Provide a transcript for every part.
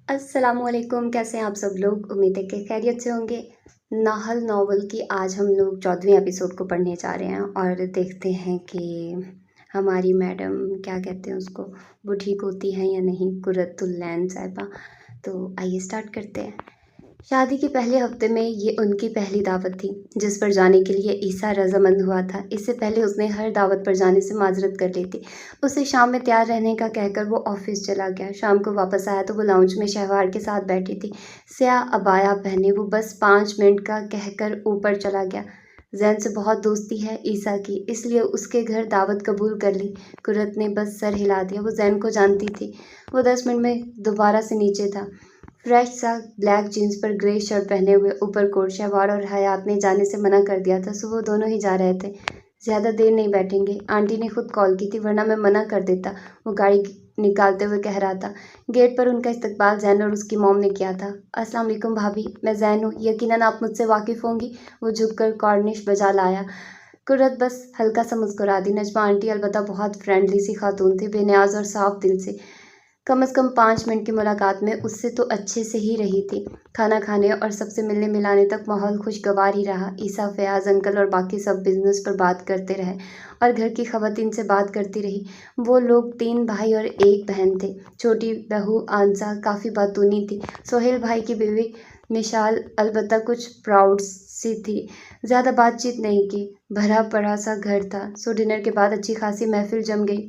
السلام علیکم، کیسے ہیں آپ سب لوگ؟ امید ہے کہ خیریت سے ہوں گے۔ ناہل ناول کی آج ہم لوگ 14ویں ایپیسوڈ کو پڑھنے جا رہے ہیں اور دیکھتے ہیں کہ ہماری میڈم کیا کہتے ہیں اس کو، وہ ٹھیک ہوتی ہیں یا نہیں، قرۃ العین صاحبہ۔ تو آئیے اسٹارٹ کرتے ہیں۔ شادی کے پہلے ہفتے میں یہ ان کی پہلی دعوت تھی جس پر جانے کے لیے عیسیٰ رضامند ہوا تھا۔ اس سے پہلے اس نے ہر دعوت پر جانے سے معذرت کر لی تھی۔ اسے شام میں تیار رہنے کا کہہ کر وہ آفس چلا گیا۔ شام کو واپس آیا تو وہ لاؤنج میں شہوار کے ساتھ بیٹھی تھی، سیاہ عبایا پہنے۔ وہ بس 5 منٹ کا کہہ کر اوپر چلا گیا۔ زین سے بہت دوستی ہے عیسیٰ کی، اس لیے اس کے گھر دعوت قبول کر لی۔ قرۃ نے بس سر ہلا دیا۔ وہ زین کو جانتی تھی۔ وہ 10 منٹ میں دوبارہ سے نیچے تھا، فریش سا بلیک جینس پر گرے شرٹ پہنے ہوئے، اوپر کوٹ۔ شہوار اور حیات نے جانے سے منع کر دیا تھا، سو وہ دونوں ہی جا رہے تھے۔ زیادہ دیر نہیں بیٹھیں گے، آنٹی نے خود کال کی تھی، ورنہ میں منع کر دیتا، وہ گاڑی نکالتے ہوئے کہہ رہا تھا۔ گیٹ پر ان کا استقبال زین اور اس کی موم نے کیا تھا۔ السلام علیکم بھابھی، میں زین ہوں، یقیناً آپ مجھ سے واقف ہوں گی۔ وہ جھک کر کارنش بجا لایا۔ قرۃ بس ہلکا سا مسکرا دی۔ نجمہ آنٹی البتہ بہت فرینڈلی سی خاتون تھی، بے نیاز اور صاف دل سے۔ کم از کم 5 منٹ کی ملاقات میں اس سے تو اچھے سے ہی رہی تھی۔ کھانا کھانے اور سب سے ملنے ملانے تک ماحول خوشگوار ہی رہا۔ عیسیٰ، فیاض انکل اور باقی سب بزنس پر بات کرتے رہے اور گھر کی خواتین سے بات کرتی رہی۔ وہ لوگ 3 بھائی اور 1 بہن تھے۔ چھوٹی بہو آنسا کافی باتونی تھی۔ سہیل بھائی کی بیوی مشال البتہ کچھ پراؤڈ سی تھی۔ زیادہ بات چیت نہیں کی، بھرا پڑا سا گھر تھا، سو ڈنر کے بعد اچھی خاصی محفل جم گئی۔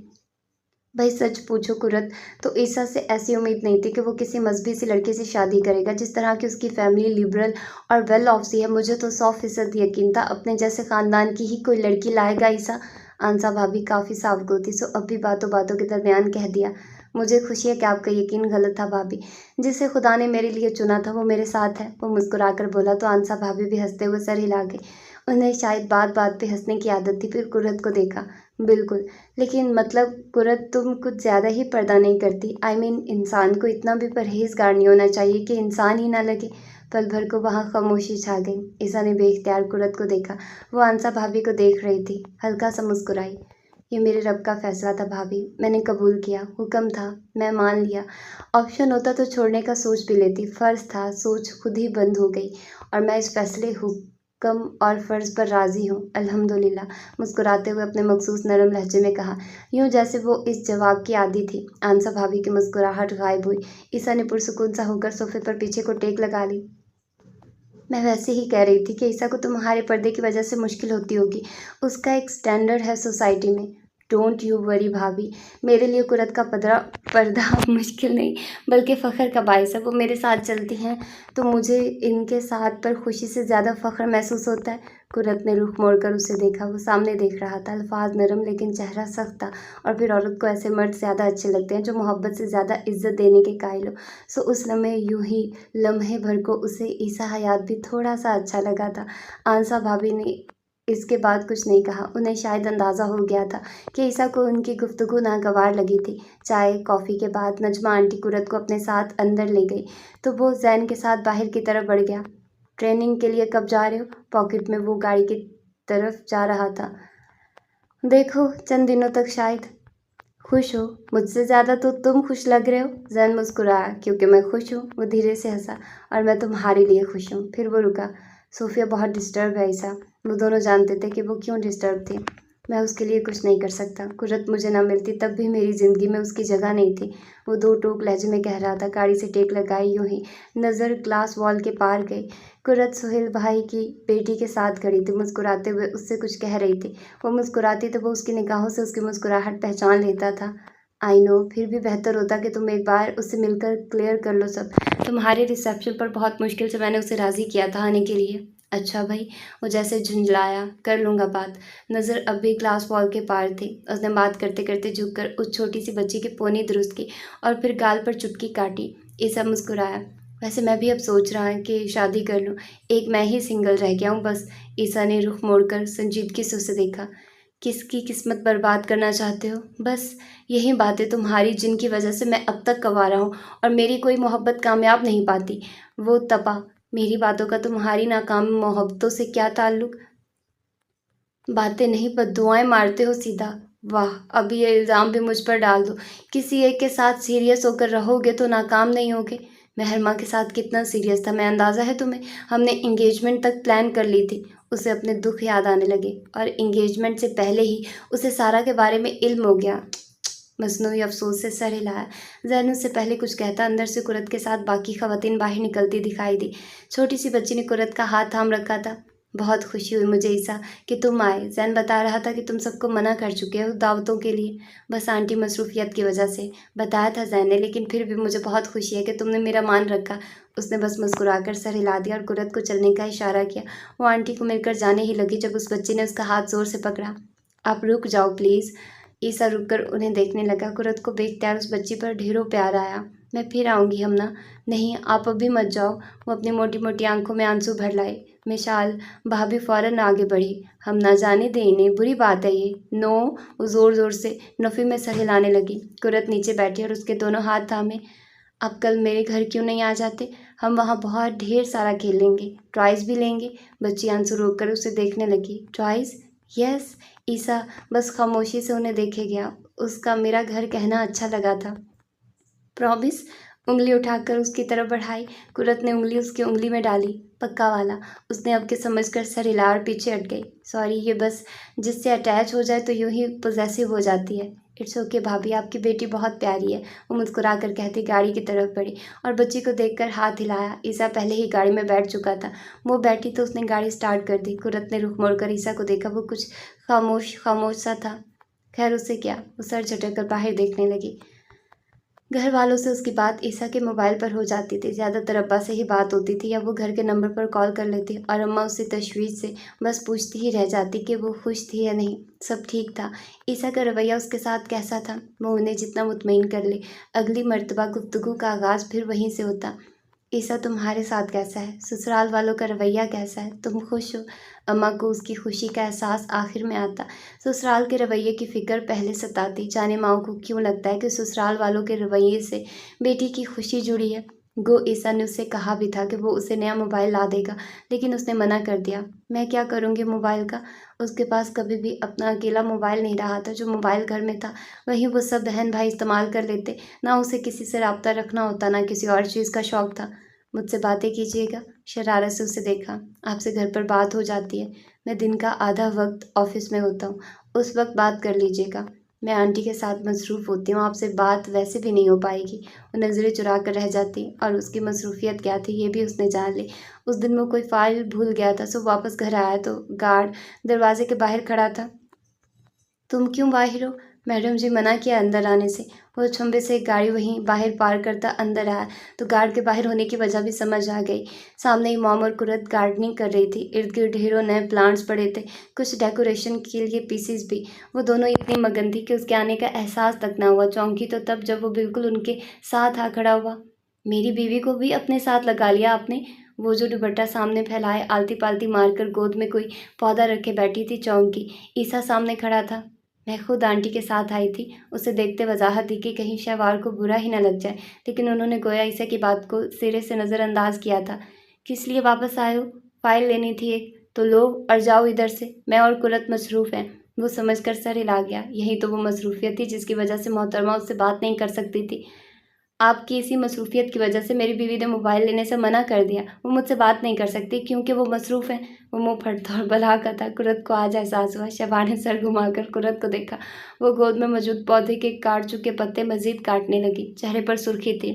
بھائی سچ پوچھو قرۃ، تو عیسیٰ سے ایسی امید نہیں تھی کہ وہ کسی مذہبی سی لڑکی سے شادی کرے گا جس طرح کی اس کی فیملی لبرل اور ویل آف سی ہے۔ مجھے تو 100% یقین تھا اپنے جیسے خاندان کی ہی کوئی لڑکی لائے گا عیسیٰ۔ آنسا بھابھی کافی صاف گو تھی، سو اب بھی باتوں باتوں کے درمیان کہہ دیا، مجھے خوشی ہے کہ آپ کا یقین غلط تھا بھابھی، جسے خدا نے میرے لیے چنا تھا وہ میرے ساتھ ہے۔ وہ مسکرا کر بولا تو آنسا بھابھی بھی ہنستے ہوئے سر ہلا گئی۔ انہیں شاید بات بات پہ ہنسنے کی عادت تھی۔ پھر قرۃ کو دیکھا، بالکل، لیکن مطلب قرۃ تم کچھ زیادہ ہی پردہ نہیں کرتی؟ انسان کو اتنا بھی پرہیزگار نہیں ہونا چاہیے کہ انسان ہی نہ لگے۔ پل بھر کو وہاں خاموشی چھا گئی۔ عیسیٰ نے بے اختیار قرۃ کو دیکھا، وہ آنسا بھابھی کو دیکھ رہی تھی، ہلکا سا مسکرائی۔ یہ میرے رب کا فیصلہ تھا بھابھی، میں نے قبول کیا، حکم تھا، میں مان لیا۔ آپشن ہوتا تو چھوڑنے کا سوچ بھی لیتی، فرض تھا، سوچ خود ہی بند ہو گئی، اور میں اس فیصلے، حکم اور فرض پر راضی ہوں، الحمدللہ۔ مسکراتے ہوئے اپنے مخصوص نرم لہجے میں کہا، یوں جیسے وہ اس جواب کی عادی تھی۔ آنسا بھابھی کی مسکراہٹ غائب ہوئی۔ عیسیٰ نے پرسکون سا ہو کر صوفے پر پیچھے کو ٹیک لگا لی۔ میں ویسے ہی کہہ رہی تھی کہ عیسیٰ کو تمہارے پردے کی وجہ سے مشکل ہوتی ہوگی، اس کا ایک سٹینڈرڈ ہے سوسائٹی میں۔ ڈونٹ یو وری بھابھی، میرے لیے قرۃ کا پردہ مشکل نہیں بلکہ فخر کا باعث ہے۔ وہ میرے ساتھ چلتی ہیں تو مجھے ان کے ساتھ پر خوشی سے زیادہ فخر محسوس ہوتا ہے۔ قرۃ نے رخ موڑ کر اسے دیکھا، وہ سامنے دیکھ رہا تھا، الفاظ نرم لیکن چہرہ سخت تھا۔ اور پھر عورت کو ایسے مرد زیادہ اچھے لگتے ہیں جو محبت سے زیادہ عزت دینے کے قائل ہو۔ سو اس لمحے، یوں ہی لمحے بھر کو اسے عیسیٰ حیات بھی تھوڑا سا اچھا لگا تھا۔ آنسا بھابھی نے اس کے بعد کچھ نہیں کہا۔ انہیں شاید اندازہ ہو گیا تھا کہ عیسیٰ کو ان کی گفتگو ناگوار لگی تھی۔ چائے کافی کے بعد نجمہ آنٹی قرۃ کو اپنے ساتھ اندر لے گئی تو وہ زین کے ساتھ باہر کی طرف بڑھ گیا۔ ٹریننگ کے لیے کب جا رہے ہو؟ پاکٹ میں وہ گاڑی کی طرف جا رہا تھا۔ دیکھو، چند دنوں تک شاید۔ خوش ہو؟ مجھ سے زیادہ تو تم خوش لگ رہے ہو۔ زین مسکرایا، کیونکہ میں خوش ہوں، وہ دھیرے سے ہنسا، اور میں تمہارے لیے خوش ہوں۔ پھر وہ رکا۔ صوفیہ بہت ڈسٹرب ہے عیسیٰ۔ وہ دونوں جانتے تھے کہ وہ کیوں ڈسٹرب تھی۔ میں اس کے لیے کچھ نہیں کر سکتا۔ قرۃ مجھے نہ ملتی تب بھی میری زندگی میں اس کی جگہ نہیں تھی، وہ 2 ٹوک لہجے میں کہہ رہا تھا۔ گاڑی سے ٹیک لگائی، یوں ہی نظر گلاس وال کے پار گئی۔ قرۃ سہیل بھائی کی بیٹی کے ساتھ کھڑی تھی، مسکراتے ہوئے اس سے کچھ کہہ رہی تھی۔ وہ مسکراتی تو وہ اس کی نگاہوں سے اس کی مسکراہٹ پہچان لیتا تھا۔ آئی نو، پھر بھی بہتر ہوتا کہ تم ایک بار اس سے مل کر کلیئر کر لو سب۔ تمہارے ریسیپشن پر بہت مشکل سے میں نے اسے راضی کیا تھا آنے کے لیے۔ اچھا بھائی، وہ جیسے جھنجھلایا، کر لوں گا بات۔ نظر اب بھی گلاس وال کے پار تھی۔ اس نے بات کرتے کرتے جھک کر اس چھوٹی سی بچی کی پونی درست کی اور پھر گال پر چٹکی کاٹی۔ عیسیٰ مسکرایا، ویسے میں بھی اب سوچ رہا ہوں کہ شادی کر لوں، ایک میں ہی سنگل رہ گیا ہوں بس۔ عیسیٰ نے رخ موڑ کر سنجیدگی سے اسے دیکھا، کس کی قسمت برباد کرنا چاہتے ہو؟ بس یہی باتیں تمہاری جن کی وجہ سے میں اب تک کنوارا ہوں اور میری کوئی محبت کامیاب نہیں پاتی۔ وہ تپا، میری باتوں کا تمہاری ناکام محبتوں سے کیا تعلق؟ باتیں نہیں بددعائیں مارتے ہو سیدھا۔ واہ، اب یہ الزام بھی مجھ پر ڈال دو۔ کسی ایک کے ساتھ سیریس ہو کر رہو گے تو ناکام نہیں ہوگے؟ महरमा के साथ कितना सीरियस था, मैं अंदाज़ा है तुम्हें। हमने इंगेजमेंट तक प्लान कर ली थी। उसे अपने दुख याद आने लगे और इंगेजमेंट से पहले ही उसे सारा के बारे में इल्म हो गया। मसनूई अफसोस से सर हिलाया। जैन उससे पहले कुछ कहता, अंदर से कुरत के साथ बाकी खवातीन बाहर निकलती दिखाई दी। छोटी सी बच्ची ने कुरत का हाथ थाम रखा था। बहुत खुशी हुई मुझे ईसा कि तुम आए। जैन बता रहा था कि तुम सबको मना कर चुके हो दावतों के लिए, बस आंटी मसरूफियत की वजह से। बताया था जैन ने, लेकिन फिर भी मुझे बहुत खुशी है कि तुमने मेरा मान रखा। उसने बस मुस्कुराकर सर हिला दिया और कुरत को चलने का इशारा किया। वो आंटी को मिलकर जाने ही लगी जब उस बच्ची ने उसका हाथ जोर से पकड़ा। आप रुक जाओ प्लीज़। ईसा रुककर उन्हें देखने लगा। कुरत को बेख्तियार उस बच्ची पर ढेरों प्यार आया। मैं फिर आऊँगी हमना। नहीं, आप अभी मत जाओ। वो अपनी मोटी मोटी आंखों में आंसू भर लाए। मिशाल भाभी फ़ौरन आगे बढ़ी। हम ना जाने दें इन्हें, बुरी बात है ये। नो। वो ज़ोर ज़ोर से नफ़ी में सर हिलाने लगी। कुरत नीचे बैठी और उसके दोनों हाथ थामे। आप कल मेरे घर क्यों नहीं आ जाते? हम वहाँ बहुत ढेर सारा खेलेंगे, टॉयज़ भी लेंगे। बच्ची आंसू रोककर उसे देखने लगी। टॉयज़? यस। ईसा बस खामोशी से उन्हें देखे गया। उसका मेरा घर कहना अच्छा लगा था। प्रॉमिस? उंगली उठाकर उसकी तरफ बढ़ाई। कुरत ने उंगली उसकी उंगली में डाली। पक्का वाला। उसने अब के समझकर सर हिला और पीछे हट गई। सॉरी, ये बस जिससे अटैच हो जाए तो यूं ही पॉजेसिव हो जाती है। इट्स ओके भाभी, आपकी बेटी बहुत प्यारी है। वो मुस्कुरा कर कहती गाड़ी की तरफ बढ़ी और बच्ची को देखकर हाथ हिलाया। ईसा पहले ही गाड़ी में बैठ चुका था। वो बैठी तो उसने गाड़ी स्टार्ट कर दी। कुरत ने रुख मोड़कर ईसा को देखा। वो कुछ खामोश खामोश सा था। खैर उसे क्या, वो सर झटक कर बाहर देखने लगी। घर वालों से उसकी बात ईसा के मोबाइल पर हो जाती थी। ज़्यादातर अब्बा से ही बात होती थी या वो घर के नंबर पर कॉल कर लेती और अम्मा उससे तशवीश से बस पूछती ही रह जाती कि वो खुश थी या नहीं। सब ठीक था। ईसा का रवैया उसके साथ कैसा था? वो उन्हें जितना मुतमईन कर ले, अगली मर्तबा गुफ्तगू का आगाज़ फिर वहीं से होता। ईसा तुम्हारे साथ कैसा है? ससुराल वालों का रवैया कैसा है? तुम खुश हो? अम्मा को उसकी खुशी का एहसास आखिर में आता। ससुराल के रवैये की फ़िक्र पहले सताती। जाने माँ को क्यों लगता है कि ससुराल वालों के रवैये से बेटी की खुशी जुड़ी है। गो ईसा ने उससे कहा भी था कि वो उसे नया मोबाइल ला देगा, लेकिन उसने मना कर दिया। मैं क्या करूँगी मोबाइल का? उसके पास कभी भी अपना अकेला मोबाइल नहीं रहा था। जो मोबाइल घर में था वहीं वो सब बहन भाई इस्तेमाल कर लेते। ना उसे किसी से रब्ता रखना होता, ना किसी और चीज़ का शौक़ था। मुझसे बातें कीजिएगा। शरारत से उसे देखा। आपसे घर पर बात हो जाती है। मैं दिन का आधा वक्त ऑफिस में होता हूँ, उस वक्त बात कर लीजिएगा। मैं आंटी के साथ मसरूफ़ होती हूँ, आपसे बात वैसे भी नहीं हो पाएगी। वो नज़रें चुरा कर रह जाती और उसकी मसरूफ़ियत क्या थी ये भी उसने जान ली। उस दिन वो कोई फ़ाइल भूल गया था, सो वापस घर आया तो गार्ड दरवाजे के बाहर खड़ा था। तुम क्यों बाहर हो? मैडम जी मना किया अंदर आने से। वो छुंबे से एक गाड़ी वहीं बाहर पार करता अंदर आया तो गार्ड के बाहर होने की वजह भी समझ आ गई। सामने ही मॉम और कुरत गार्डनिंग कर रही थी। इर्द गिर्द ढेरों नए प्लांट्स पड़े थे, कुछ डेकोरेशन के लिए पीसीस भी। वो दोनों इतनी मगन थी कि उसके आने का एहसास तक ना हुआ। चौंकी तो तब जब वो बिल्कुल उनके साथ आ खड़ा हुआ। मेरी बीवी को भी अपने साथ लगा लिया आपने? वो जो दुपट्टा सामने फैलाए आलती पालती मारकर गोद में कोई पौधा रखे बैठी थी चौंकी। ईसा सामने खड़ा था। मैं खुद आंटी के साथ आई थी। उसे देखते वजाहत दी कि कहीं शहवार को बुरा ही न लग जाए, लेकिन उन्होंने गोया ईसा की बात को सिरे से नज़रअंदाज किया था। किस लिए वापस आए हो? फाइल लेनी थी एक। तो लो और जाओ इधर से। मैं और कुरत मसरूफ़ हैं। वो समझकर सर हिला गया। यही तो वो मसरूफियत थी जिसकी वजह से मोहतरमा उससे बात नहीं कर सकती थी। आपकी इसी मसरूफ़ियत की वजह से मेरी बीवी ने मोबाइल लेने से मना कर दिया। वो मुझसे बात नहीं कर सकती क्योंकि वो मसरूफ़ है। वो मुँह फटता और बलहा का था। कुरत को आज एहसास हुआ। शबा ने सर घुमाकर कुरत को देखा। वो गोद में मौजूद पौधे के काट चुके पत्ते मज़ीद काटने लगी। चेहरे पर सुर्खी थी।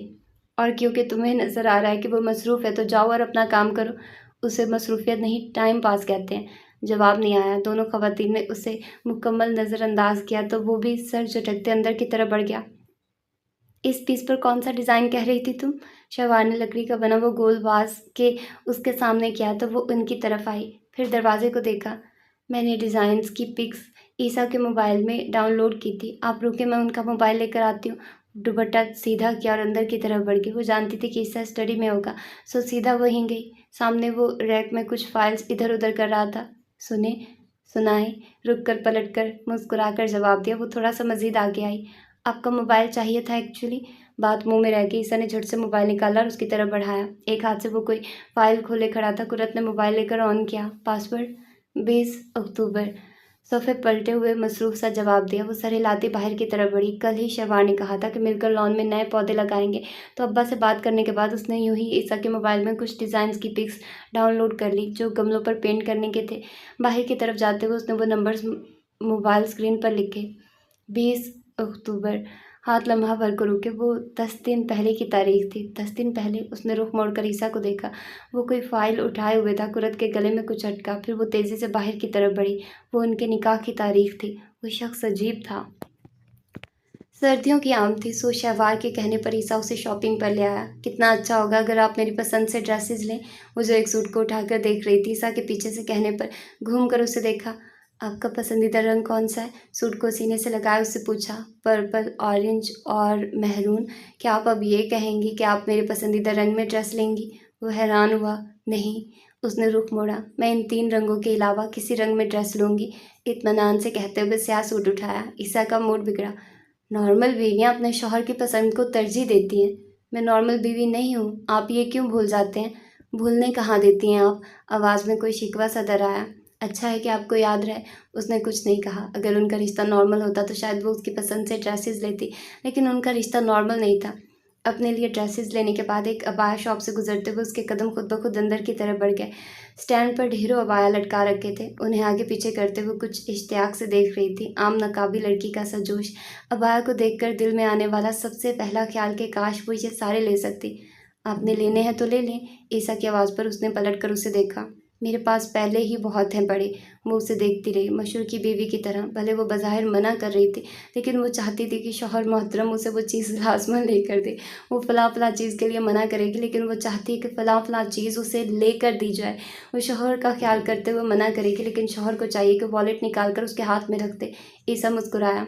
और क्योंकि तुम्हें नज़र आ रहा है कि वो मसरूफ़ है तो जाओ और अपना काम करो। उसे मसरूफ़ियत नहीं, टाइम पास कहते हैं। जवाब नहीं आया। दोनों ख़वातीन ने उसे मुकम्मल नज़रअंदाज किया तो वो भी सर झटकते अंदर की तरफ बढ़ गया। इस पीस पर कौन सा डिज़ाइन कह रही थी तुम? शहवार ने लकड़ी का बना वो गोल वास के उसके सामने किया तो वो उनकी तरफ आई। फिर दरवाजे को देखा। मैंने डिज़ाइंस की पिक्स ईसा के मोबाइल में डाउनलोड की थी। आप रुके, मैं उनका मोबाइल लेकर आती हूँ। दुपट्टा सीधा किया और अंदर की तरफ बढ़ गई। वो जानती थी कि ईसा स्टडी में होगा, सो सीधा वहीं गई। सामने वो रैक में कुछ फाइल्स इधर उधर कर रहा था। सुने, सुनाए। रुक कर पलट कर मुस्कुराकर जवाब दिया। वो थोड़ा सा मज़ीद आगे आई। आपका मोबाइल चाहिए था एक्चुअली। बात मुंह में रह गई। ईसा ने झट से मोबाइल निकाला और उसकी तरफ बढ़ाया। एक हाथ से वो कोई फाइल खोले खड़ा था। कुरत ने मोबाइल लेकर ऑन किया। पासवर्ड 20 अक्टूबर। सोफे पलटे हुए मसरूफ सा जवाब दिया। वो सर हिलाती बाहर की तरफ बढ़ी। कल ही शहवार ने कहा था कि मिलकर लॉन में नए पौधे लगाएंगे, तो अब्बा से बात करने के बाद उसने यूं ही ईसा के मोबाइल में कुछ डिज़ाइंस की पिक्स डाउनलोड कर ली जो गमलों पर पेंट करने के थे। बाहर की तरफ जाते हुए उसने वो नंबर्स मोबाइल स्क्रीन पर लिखे। 20 अक्टूबर। हाथ लम्हा भर को रुके। वो 10 दिन पहले की तारीख थी। 10 दिन पहले उसने रुख मोड़कर ईसा को देखा। वो कोई फाइल उठाए हुए था। कुरत के गले में कुछ अटका। फिर वो तेज़ी से बाहर की तरफ बढ़ी। वो उनके निकाह की तारीख थी। वो शख्स अजीब था। सर्दियों की आम थी, सो शहवार के कहने पर ईसा उसे शॉपिंग पर ले आया। कितना अच्छा होगा अगर आप मेरी पसंद से ड्रेसेस लें। वो जो एक सूट को उठाकर देख रही थी, ईसा के पीछे से कहने पर घूम कर उसे देखा। आपका पसंदीदा रंग कौन सा है? सूट को सीने से लगाए उससे पूछा। पर्पल, ऑरेंज और मेहरून। क्या आप अब ये कहेंगी कि आप मेरे पसंदीदा रंग में ड्रेस लेंगी? वो हैरान हुआ। नहीं। उसने रुख मोड़ा। मैं इन 3 रंगों के अलावा किसी रंग में ड्रेस लूँगी, इत्मीनान से कहते हुए स्याह सूट उठाया। ईसा का मूड बिगड़ा। नॉर्मल बीवियाँ अपने शौहर की पसंद को तरजीह देती हैं। मैं नॉर्मल बीवी नहीं हूँ, आप ये क्यों भूल जाते हैं? भूलने कहाँ देती हैं आप? आवाज़ में कोई शिकवा सा डर आया। अच्छा है कि आपको याद रहे। उसने कुछ नहीं कहा। अगर उनका रिश्ता नॉर्मल होता तो शायद वो उसकी पसंद से ड्रेसेस लेती, लेकिन उनका रिश्ता नॉर्मल नहीं था। अपने लिए ड्रेसेस लेने के बाद एक अबाया शॉप से गुजरते हुए उसके कदम खुद ब खुद अंदर की तरफ बढ़ गए। स्टैंड पर ढेरों अबाया लटका रखे थे। उन्हें आगे पीछे करते हुए कुछ इश्तियाक से देख रही थी। आम नकाबी लड़की का सा जोश। अबाया को देखकर दिल में आने वाला सबसे पहला ख्याल कि काश वो ये सारे ले सकती। आपने लेने हैं तो ले लें। ईसा की आवाज़ पर उसने पलट कर उसे देखा। मेरे पास पहले ही बहुत हैं बड़े। वो उसे देखती रही, मशहूर की बीवी की तरह। भले वो बज़ाहिर मना कर रही थी, लेकिन वो चाहती थी कि शौहर मोहतरम उसे वो चीज़ लाज़मन लेकर दे। वो फ़लाँ चीज़ के लिए मना करेगी, लेकिन वो चाहती है कि फ़लाँ चीज़ उसे लेकर दी जाए। वो शौहर का ख्याल करते हुए मना करेगी, लेकिन शौहर को चाहिए कि वॉलेट निकाल कर उसके हाथ में रख दे। ईसा मुस्कुराया।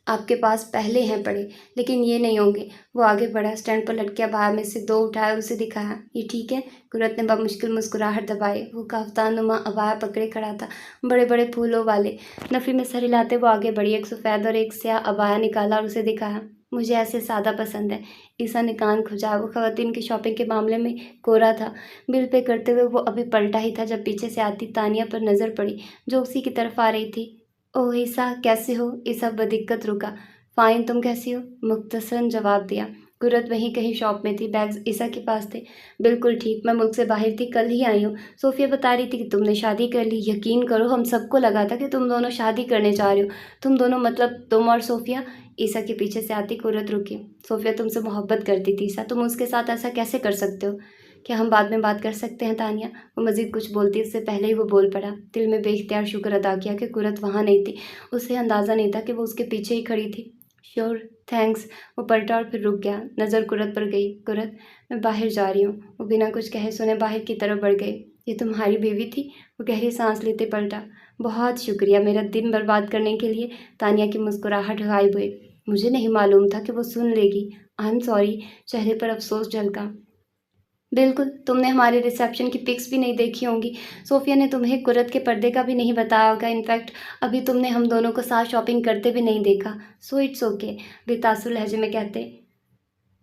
आपके पास पहले हैं पड़े, लेकिन ये नहीं होंगे। वो आगे बढ़ा, स्टैंड पर लटके अबाया में से 2 उठाया और उसे दिखाया। ये ठीक है? कुरत ने बामुश्किल मुस्कुराहट दबाई। वो काफ्तानुमा अबाया पकड़े खड़ा था, बड़े बड़े फूलों वाले। नफ़ी में सर हिलाते वो आगे बढ़ी। एक सफ़ेद और एक स्याह अबाया निकाला और उसे दिखाया। मुझे ऐसे सादा पसंद है। ईसा ने कान खुजाया। वो ख़वातीन की शॉपिंग के मामले में कोरा था। बिल पे करते हुए वो अभी पलटा ही था जब पीछे से आती तानिया पर नज़र पड़ी, जो उसी की तरफ आ रही थी। ओह ईसा, कैसे हो? ईसा बदिक्कत रुका। फ़ाइन, तुम कैसी हो? मुख्तसरन जवाब दिया। कुरत वहीं कहीं शॉप में थी। बैग्स ईसा के पास थे। बिल्कुल ठीक, मैं मुल्क से बाहर थी, कल ही आई हूँ। सोफिया बता रही थी कि तुमने शादी कर ली। यकीन करो, हम सबको लगा था कि तुम दोनों शादी करने जा रहे हो। तुम दोनों मतलब तुम और सोफिया? ईसा के पीछे से आती कुरत रुकी। सोफिया तुमसे मोहब्बत करती थी ईसा, तुम उसके साथ ऐसा कैसे कर सकते हो? क्या हम बाद में बात कर सकते हैं तानिया? वो मज़ीद कुछ बोलती उससे पहले ही वो बोल पड़ा। दिल में बेख्तियार शुक्र अदा किया कि कुरत वहाँ नहीं थी। उसे अंदाज़ा नहीं था कि वो उसके पीछे ही खड़ी थी। Sure, thanks. वो पलटा और फिर रुक गया। नज़र कुरत पर गई। कुरत, मैं बाहर जा रही हूँ। वो बिना कुछ कहे सुने बाहर की तरफ बढ़ गई। ये तुम्हारी बीवी थी? वो गहरी सांस लेते पलटा। बहुत शुक्रिया मेरा दिन बर्बाद करने के लिए। तानिया की मुस्कुराहट गायब हुई। मुझे नहीं मालूम था कि वो सुन लेगी। I am sorry. चेहरे पर अफसोस झलका। बिल्कुल, तुमने हमारे रिसेप्शन की पिक्स भी नहीं देखी होंगी। सोफिया ने तुम्हें कुरत के पर्दे का भी नहीं बताया होगा। इनफैक्ट अभी तुमने हम दोनों को साथ शॉपिंग करते भी नहीं देखा। सो इट्स ओके, बेतासुर लहजे में कहते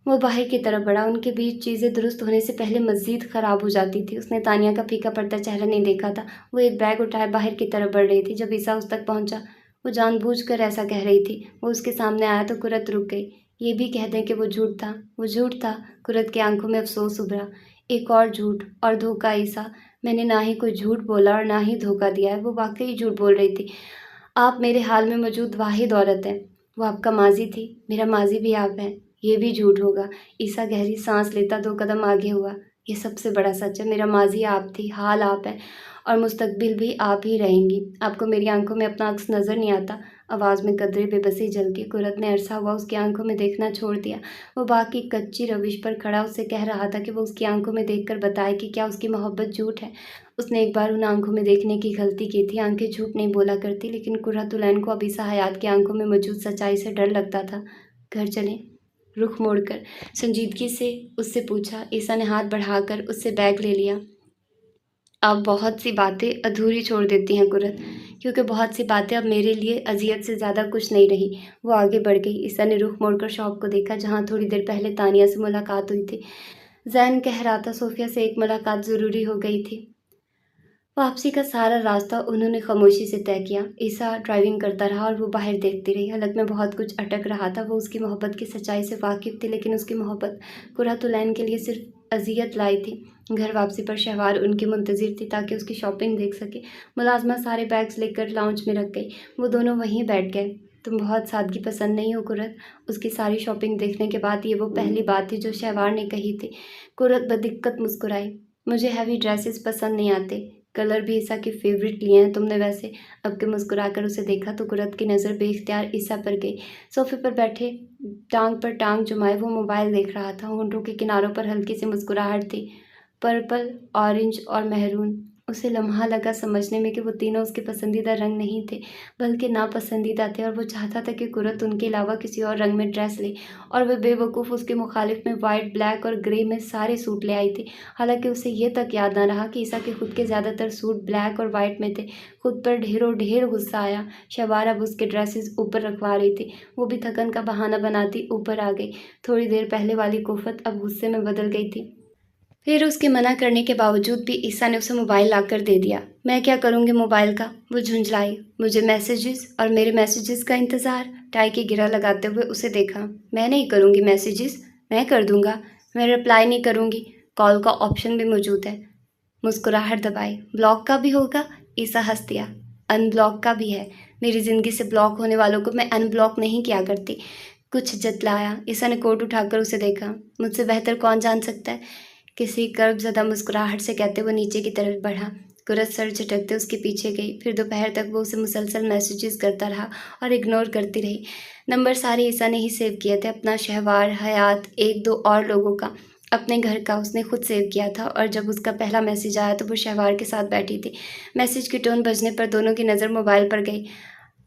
वो बाहर की तरफ बढ़ा। उनके बीच चीज़ें दुरुस्त होने से पहले मज़ीद ख़राब हो जाती थी। उसने तानिया का फीका पड़ता चेहरा नहीं देखा था। वो एक बैग उठाए बाहर की तरफ बढ़ रही थी जब ईसा उस तक पहुंचा। वो जानबूझकर ऐसा कह रही थी। वो उसके सामने आया तो कुरत रुक गई। ये भी कह दें कि वो झूठ था। वो झूठ था। कुरत की आंखों में अफसोस उभरा। एक और झूठ और धोखा ईसा। मैंने ना ही कोई झूठ बोला और ना ही धोखा दिया है। वो वाकई झूठ बोल रही थी। आप मेरे हाल में मौजूद वाहिद औरत हैं। वो आपका माजी थी, मेरा माजी भी आप हैं। ये भी झूठ होगा। ईसा गहरी सांस लेता 2 कदम आगे हुआ। ये सबसे बड़ा सच है। मेरा माजी आप थी, हाल आप है और मुस्तकबिल भी आप ही रहेंगी। आपको मेरी आंखों में अपना अक्स नज़र नहीं आता? आवाज़ में कदरे बेबसी झलकी। कुरत ने अरसा हुआ उसकी आंखों में देखना छोड़ दिया। वो बाकी कच्ची रविश पर खड़ा उससे कह रहा था कि वो उसकी आंखों में देखकर बताए कि क्या उसकी मोहब्बत झूठ है। उसने एक बार उन आंखों में देखने की गलती की थी। आंखें झूठ नहीं बोला करती, लेकिन कुर्रतुलैन को अब ईसा हयात की आंखों में मौजूद सच्चाई से डर लगता था। घर चलें? रुख मोड़कर संजीदगी से उससे पूछा। ईसा ने हाथ बढ़ाकर उससे बैग ले लिया। आप बहुत सी बातें अधूरी छोड़ देती हैं कुरत, क्योंकि बहुत सी बातें अब मेरे लिए अजियत से ज़्यादा कुछ नहीं रही। वो आगे बढ़ गई। ईसा ने रुख मोड़कर शॉप को देखा जहाँ थोड़ी देर पहले तानिया से मुलाकात हुई थी। जैन कह रहा था सोफिया से एक मुलाकात ज़रूरी हो गई थी। वापसी का सारा रास्ता उन्होंने खामोशी से तय किया। ईसा ड्राइविंग करता रहा और वो बाहर देखती रही। हलक में बहुत कुछ अटक रहा था। वो उसकी मोहब्बत की सच्चाई से वाकिफ़ थी, लेकिन उसकी मोहब्बत कुर्रतुलैन के लिए सिर्फ अजियत लाई थी। घर वापसी पर शहवार उनकी मुंतज़िर थी ताकि उसकी शॉपिंग देख सके। मुलाजमा सारे बैग्स लेकर लाउंज में रख गई। वो दोनों वहीं बैठ गए। तुम बहुत सादगी पसंद नहीं हो कुर्रत। उसकी सारी शॉपिंग देखने के बाद ये वो पहली बात थी जो शहवार ने कही थी। कुर्रत बदिक्कत मुस्कुराई। मुझे हैवी ड्रेसेस पसंद नहीं आते। कलर भी ईसा के फेवरेट लिए हैं तुमने वैसे। अब के मुस्कुराकर उसे देखा तो कुर्रत की नज़र बेइख्तियार ईसा पर गई। सोफे पर बैठे टांग पर टांग जुमाए वो मोबाइल देख रहा था। होंठों के किनारों पर हल्की सी मुस्कुराहट थी। पर्पल, ऑरेंज और मेहरून। उसे लम्हा लगा समझने में कि वो तीनों उसके पसंदीदा रंग नहीं थे, बल्कि नापसंदीदा थे, और वो चाहता था कि कुर्रत उनके अलावा किसी और रंग में ड्रेस ले, और वह बेवकूफ़ उसके मुखालिफ में वाइट, ब्लैक और ग्रे में सारे सूट ले आई थी। हालांकि उसे ये तक याद न रहा कि ईसा के खुद के ज़्यादातर सूट ब्लैक और वाइट में थे। खुद पर ढेरों ढेर गुस्सा आया। शहवार अब उसके ड्रेसेस ऊपर रखवा रही थी। वो भी थकन का बहाना बनाती ऊपर आ गई। थोड़ी देर पहले वाली कुफ़त अब गुस्से में बदल गई थी। फिर उसके मना करने के बावजूद भी ईसा ने उसे मोबाइल लाकर दे दिया। मैं क्या करूँगी मोबाइल का? वो झुंझलाई। मुझे मैसेजेस और मेरे मैसेजेस का इंतज़ार। टाई की गिरा लगाते हुए उसे देखा। मैं नहीं करूँगी मैसेजेस। मैं कर दूँगा। मैं रिप्लाई नहीं करूँगी। कॉल का ऑप्शन भी मौजूद है। मुस्कुराहट दबाई। ब्लॉक का भी होगा? ईसा हंस दिया। अनब्लॉक का भी है। मेरी ज़िंदगी से ब्लॉक होने वालों को मैं अनब्लॉक नहीं किया करती। कुछ जतलाया। ईसा ने कोट उठाकर उसे देखा। मुझसे बेहतर कौन जान सकता है? किसी कर्बज़दा मुस्कुराहट से कहते हुए नीचे की तरफ बढ़ा। कुर्रत सर झटकते उसके पीछे गई। फिर दोपहर तक वो उसे मुसलसल मैसेजेस करता रहा और इग्नोर करती रही। नंबर सारे ईसा ने ही सेव किए थे। अपना, शहवार, हयात, एक दो और लोगों का, अपने घर का उसने खुद सेव किया था। और जब उसका पहला मैसेज आया तो वो शहवार के साथ बैठी थी। मैसेज की टोन बजने पर दोनों की नज़र मोबाइल पर गई।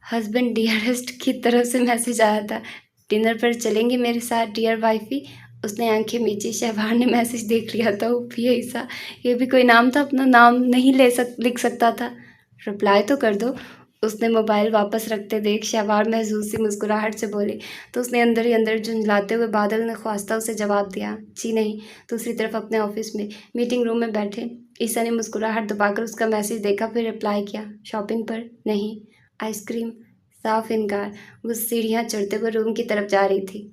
हस्बैंड डियरेस्ट की तरफ से मैसेज आया था। डिनर पर चलेंगे मेरे साथ डियर वाइफी? उसने आंखें मींची। शहवार ने मैसेज देख लिया था। उफ, ये ईसा, ये भी कोई नाम था? अपना नाम नहीं लिख सकता था? रिप्लाई तो कर दो। उसने मोबाइल वापस रखते देख शहवार महजूज सी मुस्कुराहट से बोली तो उसने अंदर ही अंदर झुंझलाते हुए बादल ने ख्वास्ता उसे जवाब दिया, जी नहीं। दूसरी तरफ अपने ऑफिस में मीटिंग रूम में बैठे ईसा ने मुस्कुराहट दबाकर उसका मैसेज देखा, फिर रिप्लाई किया, शॉपिंग पर नहीं, आइसक्रीम। साफ इनकार। वो सीढ़ियाँ चढ़ते हुए रूम की तरफ जा रही थी।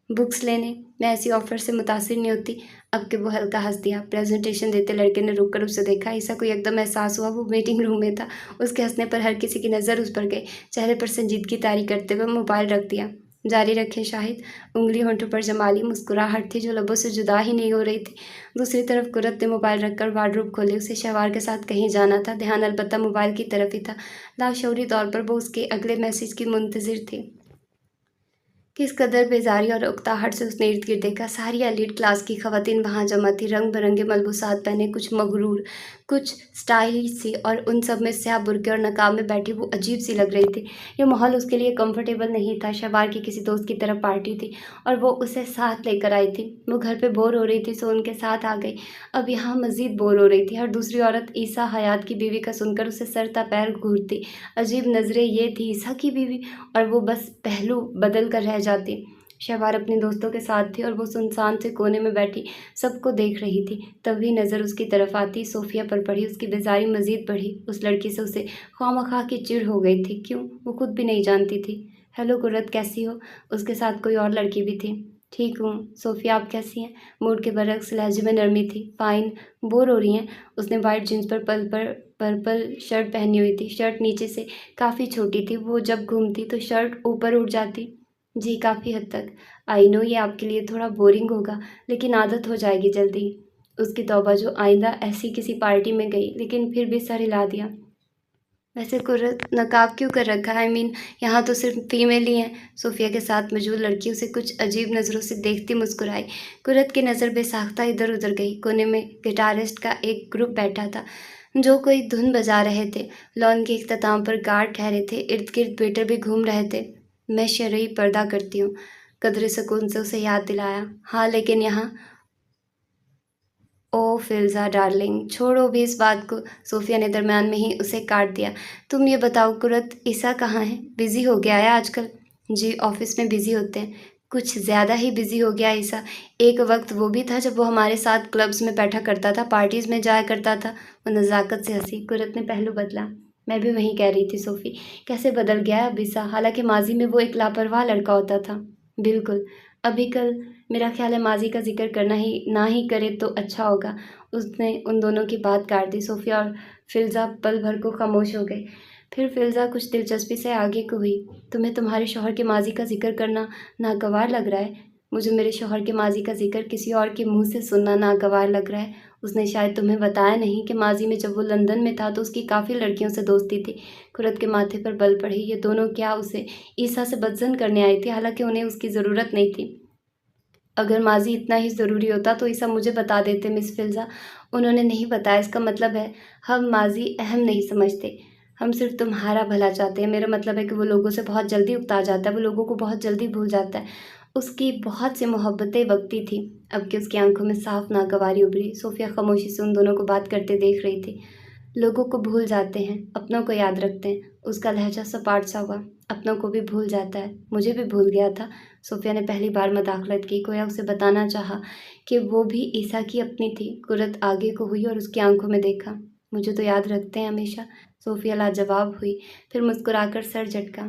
बुक्स लेने? मैं ऐसी ऑफर से मुतासिर नहीं होती। अब के वो हल्का हंस दिया। प्रेजेंटेशन देते लड़के ने रुक कर उसे देखा। ईसा को एकदम एहसास हुआ वो मीटिंग रूम में था। उसके हंसने पर हर किसी की नज़र उस पर गई। चेहरे पर संजीदगी तारी करते हुए मोबाइल रख दिया। जारी रखें शाहिद। उंगली होंठों पर जमा ली। मुस्कुराहट थी जो लबों से जुदा ही नहीं हो रही थी। दूसरी तरफ कुर्रत ने मोबाइल रखकर वार्डरोब खोले। उसे शहवार के साथ कहीं जाना था। ध्यान अलबत्ता मोबाइल की तरफ ही था। लाशऊरी तौर पर वो उसके अगले मैसेज की मुंतजिर थी। किस कदर बेजारी और उकताहट से उसने इर्द गिर्द देखा। सारी एलीट क्लास की खवातीन वहाँ जमा थी, रंग बिरंगे मलबूसात पहने, कुछ मगरूर, कुछ स्टाइलिश सी, और उन सब में स्याह बुर्के और नकाब में बैठी वो अजीब सी लग रही थी। ये माहौल उसके लिए कंफर्टेबल नहीं था। शहवार की किसी दोस्त की तरफ पार्टी थी और वो उसे साथ लेकर आई थी। वो घर पे बोर हो रही थी सो उनके साथ आ गई। अब यहाँ मज़ीद बोर हो रही थी। हर दूसरी औरत ईसा हयात की बीवी का सुनकर उसे सरता पैर घूरती। अजीब नज़रें ये थी ईसा की बीवी, और वो बस पहलू बदल कर रह जाती। शहवार अपने दोस्तों के साथ थी और वो सुनसान से कोने में बैठी सबको देख रही थी। तभी नज़र उसकी तरफ आती सोफिया पर पड़ी। उसकी बेजारी मज़ीद बढ़ी। उस लड़की से उसे ख्वामख्वाह की चिढ़ हो गई थी। क्यों? वो खुद भी नहीं जानती थी। हेलो कुर्रत, कैसी हो? उसके साथ कोई और लड़की भी थी। ठीक हूँ। सोफिया, आप कैसी हैं? मूड के बरक्स लहजे में नरमी थी। फाइन। बोर हो रही हैं? उसने वाइट जीन्स पर पर्पल शर्ट पहनी हुई थी। शर्ट नीचे से काफ़ी छोटी थी। वो जब घूमती तो शर्ट ऊपर उठ जाती। जी, काफ़ी हद तक। आई नो ये आपके लिए थोड़ा बोरिंग होगा, लेकिन आदत हो जाएगी जल्दी। उसकी तौबा जो आइंदा ऐसी किसी पार्टी में गई, लेकिन फिर भी सर हिला दिया। वैसे कुर्रत, नकाब क्यों कर रखा है? यहाँ तो सिर्फ फीमेल ही हैं। सोफिया के साथ मौजूद लड़की उसे कुछ अजीब नज़रों से देखती मुस्कुराई। कुर्रत की नज़र बेसाख्ता इधर उधर गई। कोने में गिटारिस्ट का एक ग्रुप बैठा था जो कोई धुन बजा रहे थे। लॉन के इख्तिताम पर गार्ड ठहरे थे। इर्द गिर्द वेटर भी घूम रहे थे। मैं शरई पर्दा करती हूँ, कदरे सुकून से उसे याद दिलाया। हाँ, लेकिन यहाँ। ओ फिल्ज़ा डार्लिंग, छोड़ो भी इस बात को। सोफिया ने दरमियान में ही उसे काट दिया। तुम ये बताओ कुर्रत, ईसा कहाँ है? बिज़ी हो गया है आजकल? जी, ऑफिस में बिज़ी होते हैं। कुछ ज़्यादा ही बिज़ी हो गया عیسیٰ۔ ایک وقت وہ بھی تھا جب وہ ہمارے ساتھ کلبز میں بیٹھا کرتا تھا، پارٹیز میں جایا کرتا تھا۔ وہ نزاکت سے ہنسی۔ قرت نے پہلو بدلا۔ میں بھی وہیں کہہ رہی تھی صوفی، کیسے بدل گیا ہے اب عیسیٰ، حالانکہ ماضی میں وہ ایک لاپرواہ لڑکا ہوتا تھا۔ بالکل، ابھی کل میرا خیال ہے ماضی کا ذکر کرنا ہی نہ ہی کرے تو اچھا ہوگا۔ اس نے ان دونوں کی بات کاٹ دی۔ صوفیہ اور فلزہ پل بھر کو خاموش ہو گئے۔ پھر فلزہ کچھ دلچسپی سے آگے کو ہوئی۔ تمہیں تمہارے شوہر کے ماضی کا ذکر کرنا ناگوار لگ رہا ہے؟ مجھے میرے شوہر کے ماضی کا ذکر کسی اور کے منہ سے سننا ناگوار لگ رہا ہے۔ اس نے شاید تمہیں بتایا نہیں کہ ماضی میں جب وہ لندن میں تھا تو اس کی کافی لڑکیوں سے دوستی تھی۔ قرت کے ماتھے پر بل پڑی۔ یہ دونوں کیا اسے عیسیٰ سے بدظن کرنے آئی تھی، حالانکہ انہیں اس کی ضرورت نہیں تھی۔ اگر ماضی اتنا ہی ضروری ہوتا تو عیسیٰ مجھے بتا دیتے مس فلزہ۔ انہوں نے نہیں بتایا، اس کا مطلب ہے ہم ماضی اہم نہیں سمجھتے، ہم صرف تمہارا بھلا چاہتے ہیں۔ میرا مطلب ہے کہ وہ لوگوں سے بہت جلدی اکتا جاتا ہے، وہ لوگوں کو بہت جلدی بھول جاتا ہے۔ اس کی بہت سی محبتیں وقتی تھیں، اب کہ اس کی آنکھوں میں صاف ناگواری ابھری۔ صوفیہ خاموشی سے ان دونوں کو بات کرتے دیکھ رہی تھی۔ لوگوں کو بھول جاتے ہیں، اپنوں کو یاد رکھتے ہیں۔ اس کا لہجہ سپاٹ سا ہوا۔ اپنوں کو بھی بھول جاتا ہے، مجھے بھی بھول گیا تھا۔ صوفیہ نے پہلی بار مداخلت کی، گویا اسے بتانا چاہا کہ وہ بھی عیسیٰ کی اپنی تھی۔ قرت آگے کو ہوئی اور اس کی آنکھوں میں دیکھا۔ مجھے تو یاد رکھتے ہیں ہمیشہ۔ صوفیہ لاجواب ہوئی، پھر مسکرا کر سر جھٹکا۔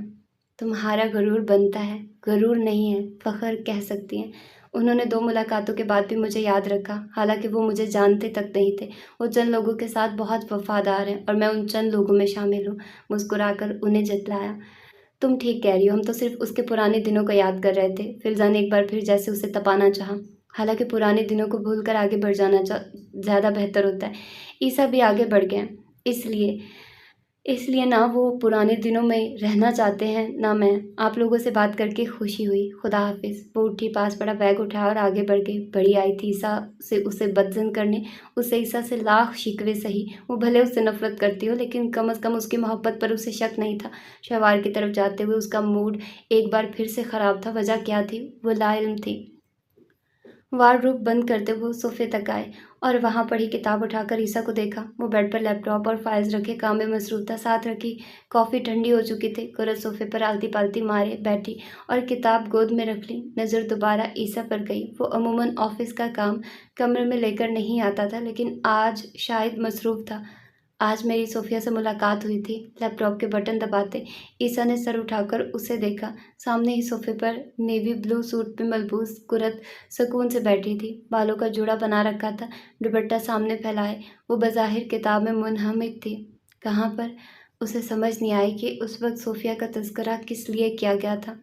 تمہارا غرور بنتا ہے، غرور نہیں ہے، فخر کہہ سکتی ہیں۔ انہوں نے 2 ملاقاتوں کے بعد بھی مجھے یاد رکھا، حالانکہ وہ مجھے جانتے تک نہیں تھے۔ وہ چند لوگوں کے ساتھ بہت وفادار ہیں اور میں ان چند لوگوں میں شامل ہوں۔ مسکرا کر انہیں جتلایا۔ تم ٹھیک کہہ رہی ہو، ہم تو صرف اس کے پرانے دنوں کو یاد کر رہے تھے۔ فلزہ نے ایک بار پھر جیسے اسے تپانا چاہا۔ حالانکہ پرانے دنوں کو بھول کر آگے بڑھ جانا زیادہ بہتر ہوتا ہے۔ عیسیٰ بھی آگے بڑھ گئے، اس لیے نہ وہ پرانے دنوں میں رہنا چاہتے ہیں نہ میں۔ آپ لوگوں سے بات کر کے خوشی ہوئی، خدا حافظ۔ وہ اٹھی، پاس پڑا بیگ اٹھایا اور آگے بڑھ گئی۔ بڑی آئی تھی عیسیٰ سے اسے بدظن کرنے، اسے عیسیٰ سے لاکھ شکوے سہی۔ وہ بھلے اس سے نفرت کرتی ہو، لیکن کم از کم اس کی محبت پر اسے شک نہیں تھا۔ شوہر کی طرف جاتے ہوئے اس کا موڈ ایک بار پھر سے خراب تھا۔ وجہ کیا تھی؟ وہ لا علم تھی۔ وارڈروب بند کرتے ہوئے صوفے تک آئے اور وہاں پڑھی کتاب اٹھا کر عیسیٰ کو دیکھا۔ وہ بیڈ پر لیپ ٹاپ اور فائلز رکھے کام میں مصروف تھا۔ ساتھ رکھی کافی ٹھنڈی ہو چکی تھی۔ قرت صوفے پر آلتی پالتی مارے بیٹھی اور کتاب گود میں رکھ لی۔ نظر دوبارہ عیسیٰ پر گئی۔ وہ عموماً آفس کا کام کمرے میں لے کر نہیں آتا تھا، لیکن آج شاید مصروف تھا۔ آج میری صوفیہ سے ملاقات ہوئی تھی۔ لیپ ٹاپ کے بٹن دباتے عیسیٰ نے سر اٹھا کر اسے دیکھا۔ سامنے ہی صوفے پر نیوی بلو سوٹ پہ ملبوس قرت سکون سے بیٹھی تھی۔ بالوں کا جوڑا بنا رکھا تھا، دوپٹہ سامنے پھیلائے وہ بظاہر کتاب میں منہمک تھی۔ کہاں پر؟ اسے سمجھ نہیں آئی کہ اس وقت صوفیہ کا تذکرہ کس لیے کیا گیا تھا۔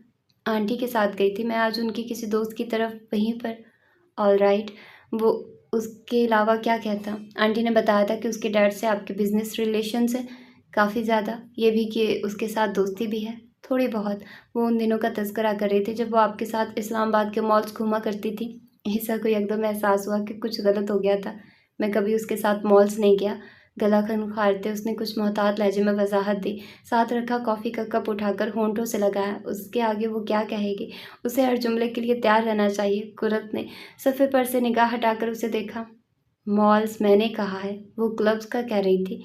آنٹی کے ساتھ گئی تھی میں آج ان کی کسی دوست کی طرف، وہیں پر۔ آل رائٹ، وہ اس کے علاوہ کیا کہتا؟ آنٹی نے بتایا تھا کہ اس کے ڈیڈ سے آپ کے بزنس ریلیشنز ہیں، کافی زیادہ، یہ بھی کہ اس کے ساتھ دوستی بھی ہے، تھوڑی بہت۔ وہ ان دنوں کا تذکرہ کر رہی تھی جب وہ آپ کے ساتھ اسلام آباد کے مالز گھوما کرتی تھی۔ عیسیٰ کو یکدم احساس ہوا کہ کچھ غلط ہو گیا تھا۔ میں کبھی اس کے ساتھ مالز نہیں گیا۔ گلا خنخارتے اس نے کچھ محتاط لہجے میں وضاحت دی۔ ساتھ رکھا کافی کا کپ اٹھا کر ہونٹوں سے لگایا۔ اس کے آگے وہ کیا کہے گی؟ اسے ہر جملے کے لیے تیار رہنا چاہیے۔ قرت نے صفحے پر سے نگاہ ہٹا کر اسے دیکھا۔ مالز میں نے کہا ہے، وہ کلبز کا کہہ رہی تھی۔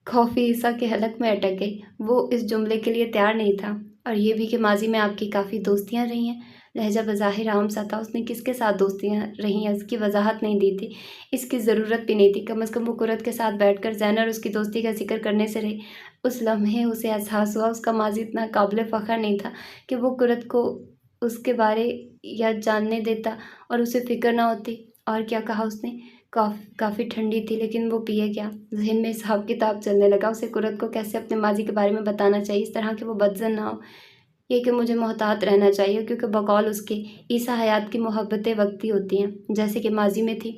کافی عیسیٰ کے حلق میں اٹک گئی۔ وہ اس جملے کے لیے تیار نہیں تھا۔ اور یہ بھی کہ ماضی میں آپ کی کافی دوستیاں رہی ہیں۔ لہجہ بظاہر عام سا تھا۔ اس نے کس کے ساتھ دوستیاں رہی ہیں اس کی وضاحت نہیں دی تھی، اس کی ضرورت بھی نہیں تھی۔ کم از کم وہ قرت کے ساتھ بیٹھ کر زین اور اس کی دوستی کا ذکر کرنے سے رہی۔ اس لمحے اسے احساس ہوا اس کا ماضی اتنا قابل فخر نہیں تھا کہ وہ قرت کو اس کے بارے یا جاننے دیتا اور اسے فکر نہ ہوتی۔ اور کیا کہا اس نے؟ کافی ٹھنڈی تھی، لیکن وہ پیے کیا؟ ذہن میں حساب کتاب چلنے لگا۔ اسے قرت کو کیسے اپنے ماضی کے بارے میں بتانا چاہیے اس طرح کہ وہ بدظن نہ ہو۔ یہ کہ مجھے محتاط رہنا چاہیے، کیونکہ بقول اس کے عیسیٰ حیات کی محبتیں وقتی ہوتی ہیں، جیسے کہ ماضی میں تھی۔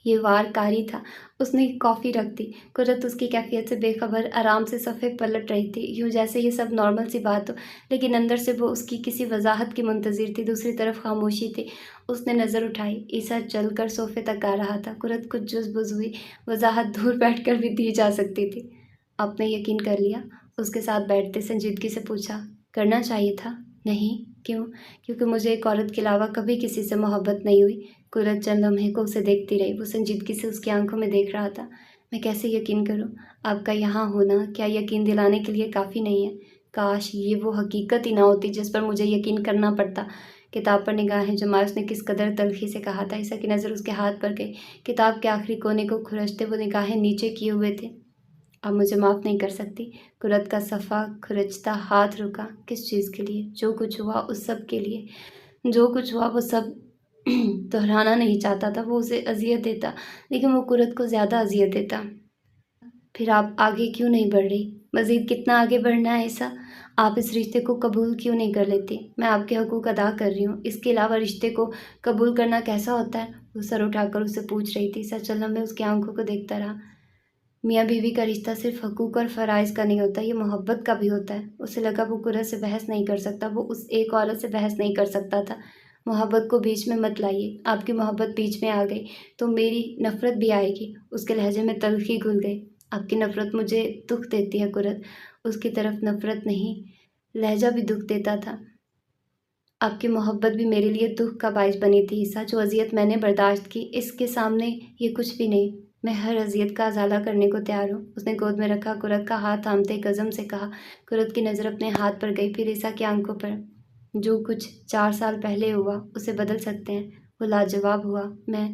یہ وار کاری تھا۔ اس نے کافی رکھ دی۔ قرت اس کی کیفیت سے بے خبر آرام سے صفحے پلٹ رہی تھی، یوں جیسے یہ سب نارمل سی بات ہو، لیکن اندر سے وہ اس کی کسی وضاحت کی منتظر تھی۔ دوسری طرف خاموشی تھی۔ اس نے نظر اٹھائی۔ عیسیٰ چل کر صوفے تک آ رہا تھا۔ قرت کچھ جز بز ہوئی۔ وضاحت دور بیٹھ کر بھی دی جا سکتی تھی۔ آپ نے یقین کر لیا؟ اس کے ساتھ بیٹھتے سنجیدگی سے پوچھا۔ کرنا چاہیے تھا؟ نہیں۔ کیوں؟ کیونکہ مجھے ایک عورت کے علاوہ کبھی کسی سے محبت نہیں ہوئی۔ قرت چند لمحے کو اسے دیکھتی رہی۔ وہ سنجیدگی سے اس کی آنکھوں میں دیکھ رہا تھا۔ میں کیسے یقین کروں؟ آپ کا یہاں ہونا کیا یقین دلانے کے لیے کافی نہیں ہے؟ کاش یہ وہ حقیقت ہی نہ ہوتی جس پر مجھے یقین کرنا پڑتا۔ کتاب پر نگاہیں جمائے اس نے کس قدر تلخی سے کہا تھا۔ عیسیٰ کی نظر اس کے ہاتھ پر گئی، کتاب کے آخری کونے کو کھرچتے وہ نگاہیں نیچے کیے ہوئے تھے۔ اب مجھے معاف نہیں کر سکتی؟ کرت کا صفحہ کھرچتا ہاتھ رکا۔ کس چیز کے لیے؟ جو کچھ ہوا اس سب کے لیے۔ جو کچھ ہوا وہ سب دہرانا نہیں چاہتا تھا، وہ اسے اذیت دیتا، لیکن وہ کرت کو زیادہ اذیت دیتا۔ پھر آپ آگے کیوں نہیں بڑھ رہی؟ مزید کتنا آگے بڑھنا ہے عیسیٰ؟ آپ اس رشتے کو قبول کیوں نہیں کر لیتی؟ میں آپ کے حقوق ادا کر رہی ہوں، اس کے علاوہ رشتے کو قبول کرنا کیسا ہوتا ہے؟ وہ سر اٹھا کر اسے پوچھ رہی تھی۔ عیسیٰ چلنا میں اس کی آنکھوں کو دیکھتا رہا۔ میاں بیوی کا رشتہ صرف حقوق اور فرائض کا نہیں ہوتا، یہ محبت کا بھی ہوتا ہے۔ اسے لگا وہ کرت سے بحث نہیں کر سکتا، وہ اس ایک عورت سے بحث نہیں کر سکتا تھا۔ محبت کو بیچ میں مت لائیے، آپ کی محبت بیچ میں آ گئی تو میری نفرت بھی آئے گی۔ اس کے لہجے میں تلخی گھل گئی۔ آپ کی نفرت مجھے دکھ دیتی ہے کرت۔ اس کی طرف نفرت نہیں، لہجہ بھی دکھ دیتا تھا۔ آپ کی محبت بھی میرے لیے دکھ کا باعث بنی تھی عیسیٰ، جو اذیت میں نے برداشت کی، اس کے سامنے یہ کچھ بھی نہیں۔ میں ہر اذیت کا ازالہ کرنے کو تیار ہوں۔ اس نے گود میں رکھا کرت کا ہاتھ تھامتے ایک عزم سے کہا۔ کرت کی نظر اپنے ہاتھ پر گئی، پھر عیسیٰ کی آنکھوں پر۔ جو کچھ 4 سال پہلے ہوا اسے بدل سکتے ہیں؟ وہ لاجواب ہوا۔ میں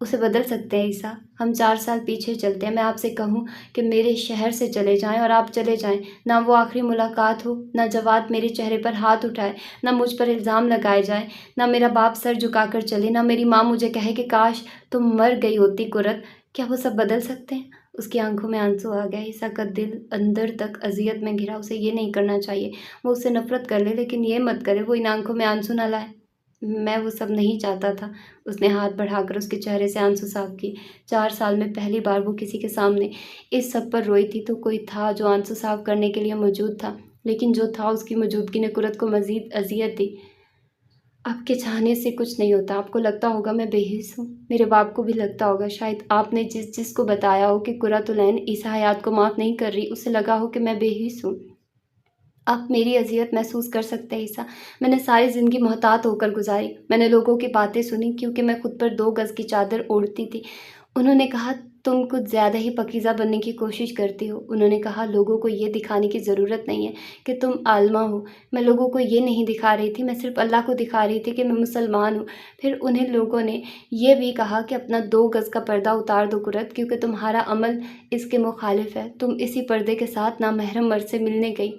اسے بدل سکتے ہیں عیسیٰ؟ ہم 4 سال پیچھے چلتے ہیں۔ میں آپ سے کہوں کہ میرے شہر سے چلے جائیں اور آپ چلے جائیں، نہ وہ آخری ملاقات ہو، نہ جواد میرے چہرے پر ہاتھ اٹھائے، نہ مجھ پر الزام لگائے جائیں، نہ میرا باپ سر جھکا کر چلے، نہ میری ماں مجھے کہے کہ کاش تم مر گئی ہوتی کرت۔ کیا وہ سب بدل سکتے ہیں؟ اس کی آنکھوں میں آنسو آ گیا۔ عیسیٰ کا دل اندر تک اذیت میں گھرا۔ اسے یہ نہیں کرنا چاہیے، وہ اس سے نفرت کر لے، لیکن یہ مت کرے وہ ان آنکھوں میں آنسو نہ لائے۔ میں وہ سب نہیں چاہتا تھا۔ اس نے ہاتھ بڑھا کر اس کے چہرے سے آنسو صاف کیے۔ 4 سال میں پہلی بار وہ کسی کے سامنے اس سب پر روئی تھی تو کوئی تھا جو آنسو صاف کرنے کے لیے موجود تھا، لیکن جو تھا اس کی موجودگی نے کرت کو مزید اذیت دی۔ آپ کے چاہنے سے کچھ نہیں ہوتا۔ آپ کو لگتا ہوگا میں بے حس ہوں، میرے باپ کو بھی لگتا ہوگا، شاید آپ نے جس کو بتایا ہو کہ قرۃ عیسیٰ حیات کو معاف نہیں کر رہی، اسے لگا ہو کہ میں بے حس ہوں۔ آپ میری اذیت محسوس کر سکتے ہیں عیسیٰ۔ میں نے ساری زندگی محتاط ہو کر گزاری۔ میں نے لوگوں کی باتیں سنی کیونکہ میں خود پر 2 گز کی چادر اوڑھتی تھی۔ انہوں نے کہا تم کچھ زیادہ ہی پاکیزہ بننے کی کوشش کرتی ہو۔ انہوں نے کہا لوگوں کو یہ دکھانے کی ضرورت نہیں ہے کہ تم عالمہ ہو۔ میں لوگوں کو یہ نہیں دکھا رہی تھی، میں صرف اللہ کو دکھا رہی تھی کہ میں مسلمان ہوں۔ پھر انہیں لوگوں نے یہ بھی کہا کہ اپنا 2 گز کا پردہ اتار دو کرت، کیونکہ تمہارا عمل اس کے مخالف ہے۔ تم اسی پردے کے ساتھ نامحرم مرد سے ملنے گئی۔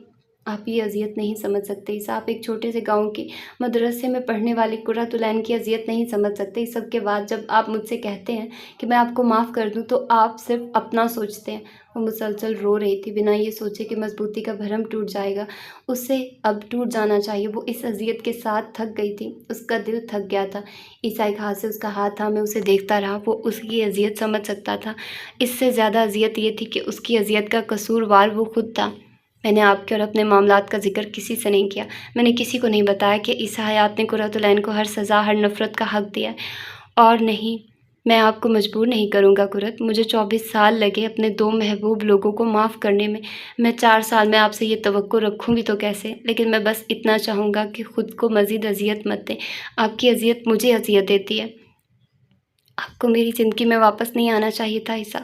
آپ یہ اذیت نہیں سمجھ سکتے عیسیٰ۔ آپ ایک چھوٹے سے گاؤں کے مدرسے میں پڑھنے والی قرۃ کی اذیت نہیں سمجھ سکتے۔ اس سب کے بعد جب آپ مجھ سے کہتے ہیں کہ میں آپ کو معاف کر دوں تو آپ صرف اپنا سوچتے ہیں۔ وہ مسلسل رو رہی تھی، بنا یہ سوچے کہ مضبوطی کا بھرم ٹوٹ جائے گا۔ اسے اب ٹوٹ جانا چاہیے۔ وہ اس اذیت کے ساتھ تھک گئی تھی، اس کا دل تھک گیا تھا۔ عیسیٰ ایک ہاتھ سے اس کا ہاتھ تھامے اسے دیکھتا رہا۔ وہ اس کی اذیت سمجھ سکتا تھا۔ اس سے زیادہ اذیت یہ تھی کہ اس کی اذیت کا قصوروار وہ خود تھا۔ میں نے آپ کے اور اپنے معاملات کا ذکر کسی سے نہیں کیا۔ میں نے کسی کو نہیں بتایا کہ عیسیٰ حیات نے قرۃ کو ہر سزا، ہر نفرت کا حق دیا ہے۔ اور نہیں، میں آپ کو مجبور نہیں کروں گا کرت۔ مجھے 24 سال لگے اپنے 2 محبوب لوگوں کو معاف کرنے میں۔ میں 4 سال میں آپ سے یہ توقع رکھوں گی تو کیسے؟ لیکن میں بس اتنا چاہوں گا کہ خود کو مزید اذیت مت دیں۔ آپ کی اذیت مجھے اذیت دیتی ہے۔ آپ کو میری زندگی میں واپس نہیں آنا چاہیے تھا عیسیٰ۔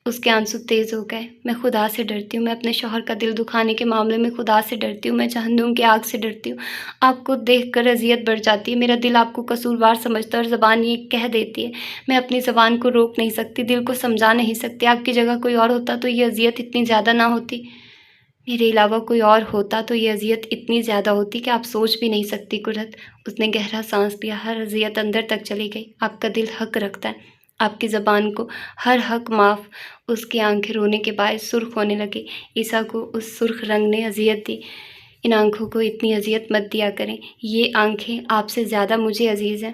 اس کے آنسو تیز ہو گئے۔ میں خدا سے ڈرتی ہوں، میں اپنے شوہر کا دل دکھانے کے معاملے میں خدا سے ڈرتی ہوں، میں جہنم کی آگ سے ڈرتی ہوں۔ آپ کو دیکھ کر اذیت بڑھ جاتی ہے، میرا دل آپ کو قصوروار سمجھتا ہے اور زبان یہ کہہ دیتی ہے۔ میں اپنی زبان کو روک نہیں سکتی، دل کو سمجھا نہیں سکتی۔ آپ کی جگہ کوئی اور ہوتا تو یہ اذیت اتنی زیادہ نہ ہوتی۔ میرے علاوہ کوئی اور ہوتا تو یہ اذیت اتنی زیادہ ہوتی کہ آپ سوچ بھی نہیں سکتی کرت۔ اس نے گہرا سانس لیا۔ ہر اذیت اندر تک چلی گئی۔ آپ کا دل حق رکھتا ہے، آپ کی زبان کو ہر حق معاف۔ اس کی آنکھیں رونے کے باعث سرخ ہونے لگی۔ عیسیٰ کو اس سرخ رنگ نے اذیت دی۔ ان آنکھوں کو اتنی اذیت مت دیا کریں، یہ آنکھیں آپ سے زیادہ مجھے عزیز ہیں۔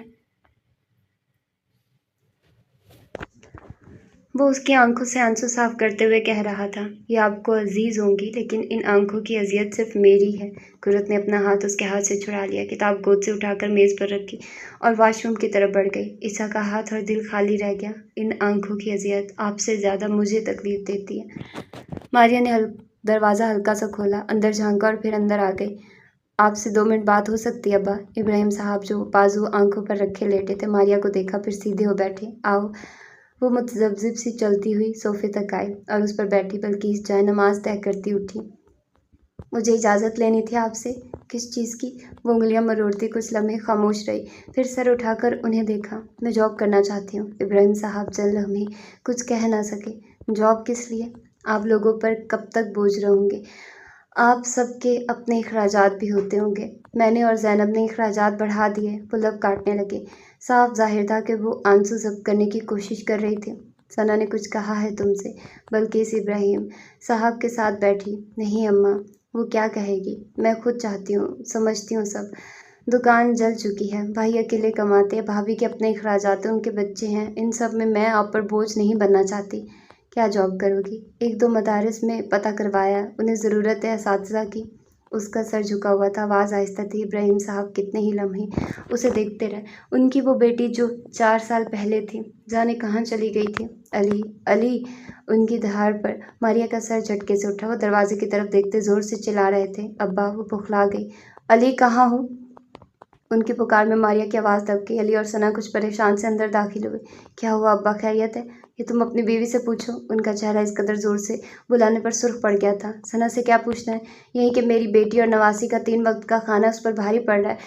وہ اس کی آنکھوں سے آنسو صاف کرتے ہوئے کہہ رہا تھا، یہ آپ کو عزیز ہوں گی، لیکن ان آنکھوں کی اذیت صرف میری ہے۔ کرت نے اپنا ہاتھ اس کے ہاتھ سے چھڑا لیا، کتاب گود سے اٹھا کر میز پر رکھی اور واش روم کی طرف بڑھ گئی۔ عیسیٰ کا ہاتھ اور دل خالی رہ گیا۔ ان آنکھوں کی اذیت آپ سے زیادہ مجھے تکلیف دیتی ہے۔ ماریا نے دروازہ ہلکا سا کھولا، اندر جھانکا اور پھر اندر آ گئی۔ آپ سے 2 منٹ بات ہو سکتی ہے ابا؟ ابراہیم صاحب جو بازو آنکھوں پر رکھے لیٹے تھے، ماریا کو دیکھا، پھر سیدھے ہو بیٹھے۔ آؤ۔ وہ متذبذب سی چلتی ہوئی صوفے تک آئی اور اس پر بیٹھی، بلکہ اس جائے نماز طے کرتی اٹھی۔ मुझे इजाज़त लेनी थी आपसे। किस चीज़ की? वो उंगलियां मरोड़ती कुछ लम्हे खामोश रही, फिर सर उठाकर उन्हें देखा। मैं जॉब करना चाहती हूँ। इब्राहिम साहब चंद लम्हे कुछ कह ना सके। जॉब किस लिए? आप लोगों पर कब तक बोझ रहूँगे? आप सबके अपने अखराजात भी होते होंगे। मैंने और ज़ैनब ने अखराजात बढ़ा दिए। वो लब काटने लगे। साफ ज़ाहिर था कि वो आंसू ज़ब्त करने की कोशिश कर रही थी। सना ने कुछ कहा है तुमसे? बल्किस इब्राहिम साहब के साथ बैठी। नहीं अम्मा, वो क्या कहेगी? मैं खुद चाहती हूँ, समझती हूँ सब। दुकान जल चुकी है, भाई अकेले कमाते हैं, भाभी के अपने अखराजात हैं, उनके बच्चे हैं। इन सब में मैं आप पर बोझ नहीं बनना चाहती। क्या जॉब करोगी? एक दो मदारिस में पता करवाया, उन्हें ज़रूरत है असातिज़ा की। उसका सर झुका हुआ था, आवाज़ आहिस्ता थी। इब्राहिम साहब कितने ही लम्हे उसे देखते रहे। उनकी वो बेटी जो 4 साल पहले थी, जाने कहाँ चली गई थी। अली, अली। उनकी दहाड़ पर मारिया का सर झटके से उठा। वो दरवाजे की तरफ देखते ज़ोर से चिल्ला रहे थे। अब्बा, वो बौखला गई। अली कहाँ हो? उनकी पुकार में मारिया की आवाज़ दब गई। अली और सना कुछ परेशान से अंदर दाखिल हुए। क्या हुआ अब्बा, खैरियत है? ये तुम अपनी बीवी से पूछो। उनका चेहरा इस कदर ज़ोर से बुलाने पर सुर्ख पड़ गया था। सना से क्या पूछना है? यही कि मेरी बेटी और नवासी का 3 वक्त का खाना उस पर भारी पड़ रहा है,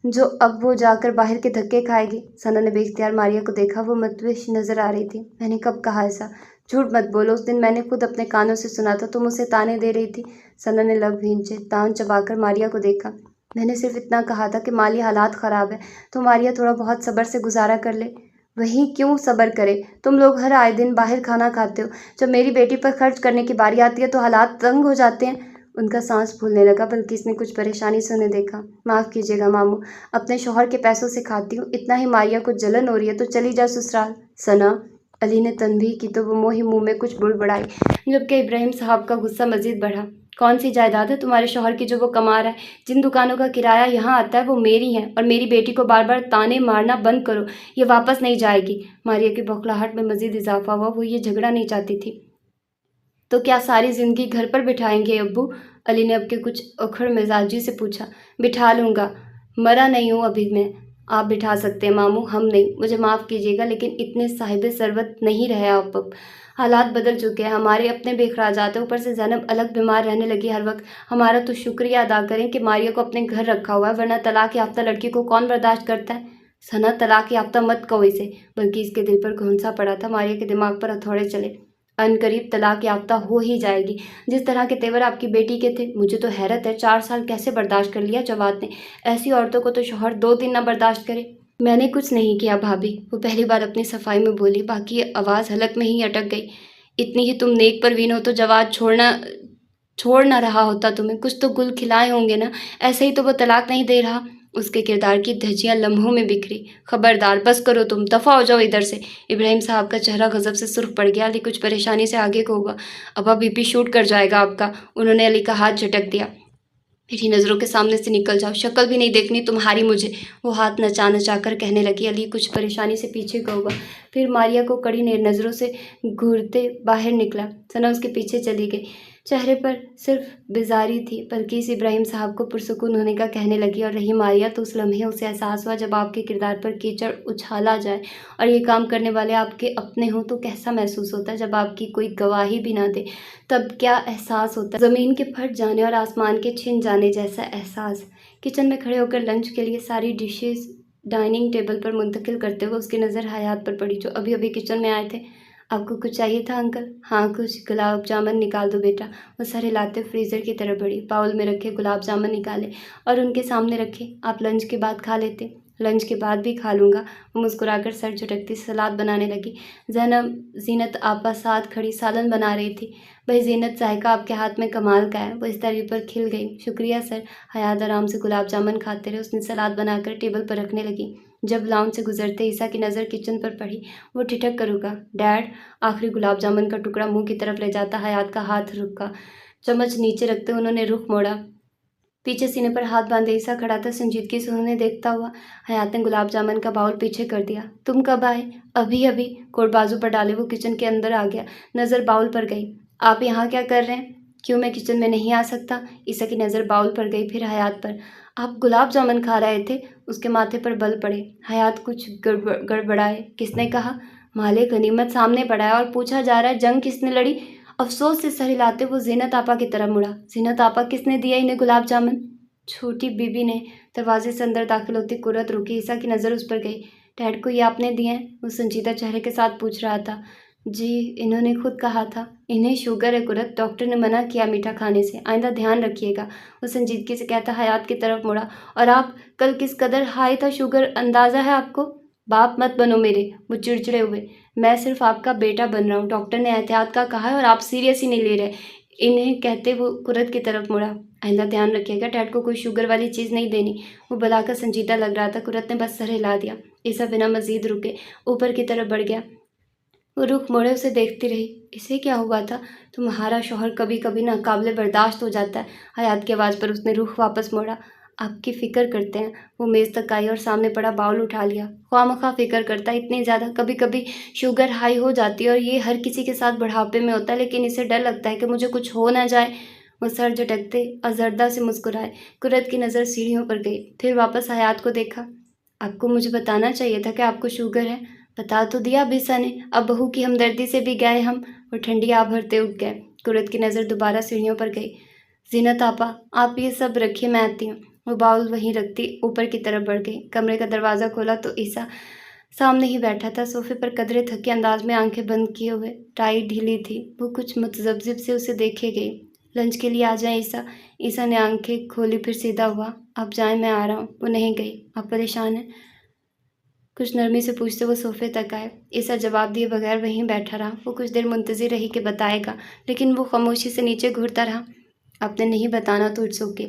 जो अब वो जाकर बाहर के धक्के खाएगी। सना ने बेइख्तियार मारिया को देखा। वो मतविश नजर आ रही थी। मैंने कब कहा ऐसा? झूठ मत बोलो, उस दिन मैंने खुद अपने कानों से सुना था। तुम उसे ताने दे रही थी। सना ने लब भींचे तान चबाकर मारिया को देखा। मैंने सिर्फ इतना कहा था कि माली हालात ख़राब है, तो मारिया थोड़ा बहुत सब्र से गुजारा कर ले। वही क्यों सब्र करे? तुम लोग हर आए दिन बाहर खाना खाते हो। जब मेरी बेटी पर खर्च करने की बारी आती है तो हालात तंग हो जाते हैं। उनका सांस फूलने लगा, बल्कि इसने कुछ परेशानी से उन्हें देखा। माफ़ कीजिएगा मामू, अपने शौहर के पैसों से खाती हूँ। इतना ही मारिया को जलन हो रही है तो चली जा ससुराल। सना, अली ने तनबीह की तो वो मोही मुंह में कुछ बुड़बुड़ाई, जबकि इब्राहिम साहब का गुस्सा मजीद बढ़ा। कौन सी जायदाद है तुम्हारे शौहर की जो वो कमा रहा है? जिन दुकानों का किराया यहाँ आता है वो मेरी हैं, और मेरी बेटी को बार बार ताने मारना बंद करो, ये वापस नहीं जाएगी। मारिया की बौखलाहट में मजीद इजाफा हुआ। वो ये झगड़ा नहीं चाहती थी। तो क्या सारी जिंदगी घर पर बिठाएंगे अब्बू? अली ने अब के कुछ उखड़ मिजाजी से पूछा। बिठा लूँगा, मरा नहीं हूँ अभी मैं। आप बिठा सकते हैं मामू, हम नहीं। मुझे माफ़ कीजिएगा, लेकिन इतने साहिब सरवत नहीं रहे आप अब। हालात बदल चुके हैं, हमारे अपने बेखराजात हैं, ऊपर से ज़ैनब अलग बीमार रहने लगी हर वक्त। हमारा तो शुक्रिया अदा करें कि मारिया को अपने घर रखा हुआ है, वरना तलाक याफ्ता लड़की को कौन बर्दाश्त करता है? सना, तलाक याफ्ता मत कहो इसे, बल्कि इसके दिल पर घुंसा पड़ा था। मारिया के दिमाग पर हथौड़े चले। अनकरीब तलाक याफ्ता हो ही जाएगी। जिस तरह के तेवर आपकी बेटी के थे, मुझे तो हैरत है 4 साल कैसे बर्दाश्त कर लिया जवाद ने। ऐसी औरतों को तो शौहर 2 दिन ना बर्दाश्त करे। मैंने कुछ नहीं किया भाभी, वो पहली बार अपनी सफाई में बोली, बाकी आवाज़ हलक में ही अटक गई। इतनी ही तुम नेक परवीन हो तो जवाद छोड़ ना रहा होता तुम्हें। कुछ तो गुल खिलाए होंगे ना, ऐसे ही तो वो तलाक नहीं दे रहा। उसके किरदार की धज्जियां लम्हों में बिखरी। खबरदार, बस करो तुम, दफ़ा हो जाओ इधर से। इब्राहिम साहब का चेहरा गजब से सुर्ख पड़ गया। अली कुछ परेशानी से आगे को हुआ। अब बीपी शूट कर जाएगा आपका। उन्होंने अली का हाथ झटक दिया। मेरी नज़रों के सामने से निकल जाओ, शक्ल भी नहीं देखनी तुम्हारी मुझे। वो हाथ नचा नचा कर कहने लगी। अली कुछ परेशानी से पीछे को हुआ, फिर मारिया को कड़ी नज़रों से घूरते बाहर निकला। सना उसके पीछे चली गई। चेहरे पर सिर्फ बेजारी थी। बल्किस इब्राहिम साहब को पुरसुकून होने का कहने लगी, और रही मारिया तो उस लम्हे उसे एहसास हुआ जब आपके किरदार पर कीचड़ उछाला जाए और ये काम करने वाले आपके अपने हों तो कैसा महसूस होता है। जब आपकी कोई गवाही भी ना दे तब क्या एहसास होता है। ज़मीन के फट जाने और आसमान के छिन जाने जैसा एहसास। किचन में खड़े होकर लंच के लिए सारी डिशेस डाइनिंग टेबल पर मुंतकिल करते हुए उसकी नज़र हयात पर पड़ी, जो अभी अभी किचन में आए थे। आपको कुछ चाहिए था अंकल? हाँ, कुछ गुलाब जामुन निकाल दो बेटा। वो सर हिलाते फ्रीज़र की तरफ बढ़ी, बाउल में रखे गुलाब जामुन निकाले और उनके सामने रखे। आप लंच के बाद खा लेते। लंच के बाद भी खा लूँगा। वो मुस्कुराकर सर झटकती सलाद बनाने लगी। जीनत आपा साथ खड़ी सालन बना रही थी। भाई जीनत, जायका आपके हाथ में कमाल का है। वो इस तारीफ पर खिल गई। शुक्रिया सर। हयात आराम से गुलाब जामुन खाते रहे। उसने सलाद बनाकर टेबल पर रखने लगी। जब लाउंज से गुजरते ईसा की नज़र किचन पर पड़ी, वो ठिठक कर रुका। डैड, आखिरी गुलाब जामुन का टुकड़ा मुंह की तरफ ले जाता हयात का हाथ रुका। चम्मच नीचे रखते उन्होंने रुख मोड़ा। पीछे सीने पर हाथ बांधे ईसा खड़ा था, संजीदगी से उन्हें देखता हुआ। हयात ने गुलाब जामुन का बाउल पीछे कर दिया। तुम कब आए? अभी अभी। कोट बाजू पर डाले वो किचन के अंदर आ गया। नज़र बाउल पर गई। आप यहाँ क्या कर रहे हैं? क्यों, मैं किचन में नहीं आ सकता? ईसा की नज़र बाउल पर गई, फिर हयात पर। आप गुलाब जामुन खा रहे थे? उसके माथे पर बल पड़े। हयात कुछ गड़बड़ाए। किसने कहा? माले गनीमत सामने पड़ा है और पूछा जा रहा है जंग किसने लड़ी? افسوس سے سر ہلاتے وہ زینت آپا کی طرف مڑا۔ زینت آپا، کس نے دیا انہیں گلاب جامن؟ چھوٹی بی بی نے۔ دروازے سے اندر داخل ہوتی قرت رکی۔ عیسیٰ کی نظر اس پر گئی۔ ڈیڈ کو یہ آپ نے دیے ہیں؟ وہ سنجیدہ چہرے کے ساتھ پوچھ رہا تھا۔ جی، انہوں نے خود کہا تھا۔ انہیں شوگر ہے قرت، ڈاکٹر نے منع کیا میٹھا کھانے سے، آئندہ دھیان رکھیے گا، وہ سنجیدگی سے کہتا حیات کی طرف مڑا۔ اور آپ کل کس قدر ہائی تھا شوگر اندازہ ہے آپ کو؟ باپ مت بنو میرے، وہ چڑچڑے ہوئے۔ میں صرف آپ کا بیٹا بن رہا ہوں، ڈاکٹر نے احتیاط کا کہا ہے اور آپ سیریس ہی نہیں لے رہے، انہیں کہتے وہ قرت کی طرف مڑا۔ آئندہ دھیان رکھیے گا، ڈیڈ کو کوئی شوگر والی چیز نہیں دینی، وہ بلا کر سنجیدہ لگ رہا تھا۔ قرت نے بس سر ہلا دیا۔ عیسیٰ بنا مزید رکے اوپر کی طرف بڑھ گیا۔ وہ رخ موڑے اسے دیکھتی رہی۔ اسے کیا ہوا تھا؟ تمہارا شوہر کبھی کبھی ناقابل برداشت ہو جاتا ہے، حیات کی آواز پر اس نے رخ واپس موڑا۔ آپ کی فکر کرتے ہیں، وہ میز تک آئی اور سامنے پڑا باؤل اٹھا لیا۔ خواہ مخواہ فکر کرتا ہے، اتنی زیادہ، کبھی کبھی شوگر ہائی ہو جاتی ہے اور یہ ہر کسی کے ساتھ بڑھاپے میں ہوتا ہے، لیکن اسے ڈر لگتا ہے کہ مجھے کچھ ہو نہ جائے۔ وہ سر جھٹکتے آزردہ سے مسکرائے۔ قرت کی نظر سیڑھیوں پر گئی، پھر واپس حیات کو دیکھا۔ آپ کو مجھے بتانا چاہیے تھا کہ آپ کو شوگر ہے، بتا تو دیا اب عیسیٰ نے، اب بہو کی ہمدردی سے بھی گئے ہم۔ وہ ٹھنڈی آہ بھرتے اٹھ گئے۔ قرت کی نظر دوبارہ سیڑھیوں پر گئی۔ زینت آپا، آپ یہ سب رکھیے، میں آتی ہوں۔ وہ باؤل وہیں رکھتی اوپر کی طرف بڑھ گئی۔ کمرے کا دروازہ کھولا تو عیسیٰ سامنے ہی بیٹھا تھا، صوفے پر قدرے تھکے انداز میں آنکھیں بند کیے ہوئے، ٹائی ڈھیلی تھی۔ وہ کچھ متذبذب سے اسے دیکھے گئی۔ لنچ کے لیے آ جائیں عیسیٰ۔ عیسیٰ نے آنکھیں کھولی، پھر سیدھا ہوا۔ آپ جائیں، میں آ رہا ہوں۔ وہ نہیں گئی۔ آپ پریشان ہیں؟ کچھ نرمی سے پوچھتے وہ صوفے تک آئے۔ عیسیٰ جواب دیے بغیر وہیں بیٹھا رہا۔ وہ کچھ دیر منتظر رہی کہ بتائے گا، لیکن وہ خاموشی سے نیچے گھرتا رہا۔ آپ نے نہیں بتانا تو اٹس اوکے۔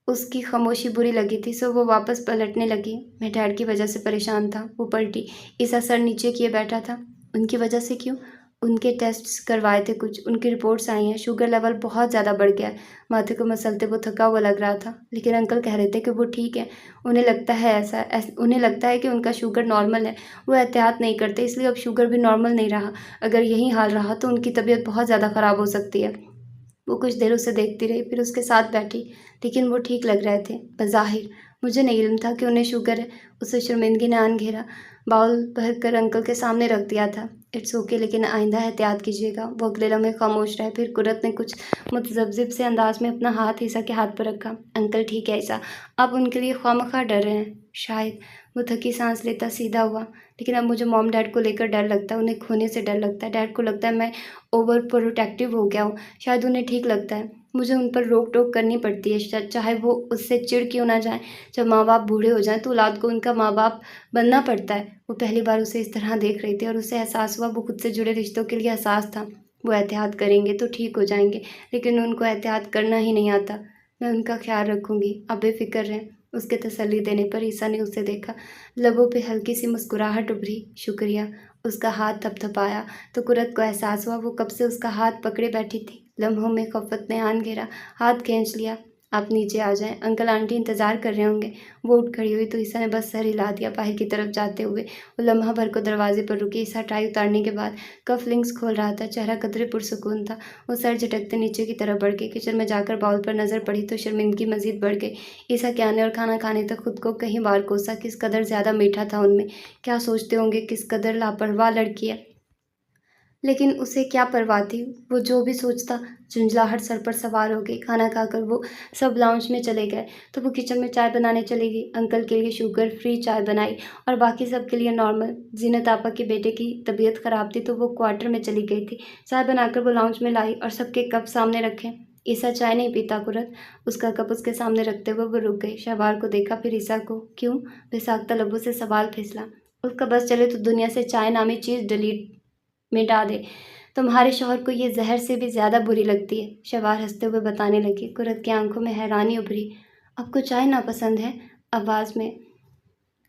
اس کی خاموشی بری لگی تھی، سو وہ واپس پلٹنے لگی۔ میں ڈیڈ کی وجہ سے پریشان تھا۔ وہ پلٹی۔ عیسیٰ سر نیچے کیے بیٹھا تھا۔ ان کی وجہ سے کیوں؟ ان کے ٹیسٹس کروائے تھے کچھ، ان کی رپورٹس آئی ہیں، شوگر لیول بہت زیادہ بڑھ گیا ہے۔ ماتھے کو مسلتے وہ تھکا ہوا لگ رہا تھا۔ لیکن انکل کہہ رہے تھے کہ وہ ٹھیک ہے، انہیں لگتا ہے کہ ان کا شوگر نارمل ہے۔ وہ احتیاط نہیں کرتے، اس لیے اب شوگر بھی نارمل نہیں رہا۔ اگر یہی حال رہا تو ان کی طبیعت بہت زیادہ خراب ہو سکتی ہے۔ وہ کچھ دیر اسے دیکھتی رہی، پھر اس کے ساتھ بیٹھی۔ لیکن وہ ٹھیک لگ رہے تھے بظاہر۔ مجھے نہیں علم تھا کہ انہیں شوگر ہے، اسے شرمندگی نے آن گھیرا۔ باؤل بھر کر انکل کے سامنے رکھ دیا تھا۔ اٹس اوکے، لیکن آئندہ احتیاط کیجیے گا۔ وہ اگلے لمحے خاموش رہے، پھر قرت نے کچھ متذبذب سے انداز میں اپنا ہاتھ عیسیٰ کے ہاتھ پر رکھا۔ انکل ٹھیک ہے عیسیٰ، آپ ان کے لیے خواہ مخواہ ڈر رہے ہیں، شاید۔ وہ تھکی سانس لیتا سیدھا ہوا۔ لیکن اب مجھے موم ڈیڈ کو لے کر ڈر لگتا ہے، انہیں کھونے سے ڈر لگتا ہے۔ ڈیڈ کو لگتا ہے میں اوور پروٹیکٹیو ہو گیا ہوں، شاید انہیں ٹھیک لگتا ہے مجھے ان پر روک ٹوک کرنی پڑتی ہے، چاہے وہ اس سے چڑ کیوں نہ جائیں۔ جب ماں باپ بوڑھے ہو جائیں تو اولاد کو ان کا ماں باپ بننا پڑتا ہے۔ وہ پہلی بار اسے اس طرح دیکھ رہی تھی اور اسے احساس ہوا وہ خود سے جڑے رشتوں کے لیے حساس تھا۔ وہ احتیاط کریں گے تو ٹھیک ہو جائیں گے، لیکن ان کو احتیاط کرنا ہی نہیں آتا۔ میں ان کا خیال رکھوں گی، آپ بے فکر رہیں۔ اس کے تسلی دینے پر عیسیٰ نے اسے دیکھا، لبوں پہ ہلکی سی مسکراہٹ ابھری۔ شکریہ۔ اس کا ہاتھ تھپ تھپایا تو قرت کو احساس ہوا وہ کب سے اس کا ہاتھ پکڑے بیٹھی تھی۔ لمحوں میں خفت نے آن گھیرا، ہاتھ کھینچ لیا۔ آپ نیچے آ جائیں، انکل آنٹی انتظار کر رہے ہوں گے۔ وہ اٹھ کھڑی ہوئی تو عیسیٰ نے بس سر ہلا دیا باہر کی طرف جاتے ہوئے۔ وہ لمحہ بھر کو دروازے پر رکی۔ عیسیٰ ٹائی اتارنے کے بعد کف لنکس کھول رہا تھا، چہرہ قدرے پرسکون تھا۔ وہ سر جھٹکتے نیچے کی طرف بڑھ گئی۔ کچن میں جا کر باؤل پر نظر پڑی تو شرمندگی مزید بڑھ گئی۔ عیسیٰ کے آنے اور کھانا کھانے تک خود کو کئی بار کوسا، کس قدر زیادہ میٹھا تھا ان میں، کیا سوچتے ہوں گے، کس قدر لاپرواہ لڑکی ہے۔ لیکن اسے کیا پرواہ تھی، وہ جو بھی سوچتا۔ جھنجھلاہٹ سر پر سوار ہو گئی۔ کھانا کھا کر وہ سب لاؤنج میں چلے گئے تو وہ کچن میں چائے بنانے چلی گئی۔ انکل کے لیے شوگر فری چائے بنائی اور باقی سب کے لیے نارمل۔ زینت آپا کے بیٹے کی طبیعت خراب تھی تو وہ کوارٹر میں چلی گئی تھی۔ چائے بنا کر وہ لاؤنج میں لائی اور سب کے کپ سامنے رکھے۔ عیسیٰ چائے نہیں پیتا قرت، اس کا کپ اس کے سامنے رکھتے ہوئے وہ رک گئی۔ شہوار کو دیکھا، پھر عیسیٰ کو۔ کیوں؟ بے ساختہ لبوں سے سوال پھسلا۔ اس کا بس چلے تو دنیا سے چائے نامی چیز ڈیلیٹ مٹا دے۔ تمہارے شوہر کو یہ زہر سے بھی زیادہ بری لگتی ہے، شہوار ہنستے ہوئے بتانے لگی۔ قرت کی آنکھوں میں حیرانی ابھری۔ آپ کو چائے ناپسند ہے؟ آواز میں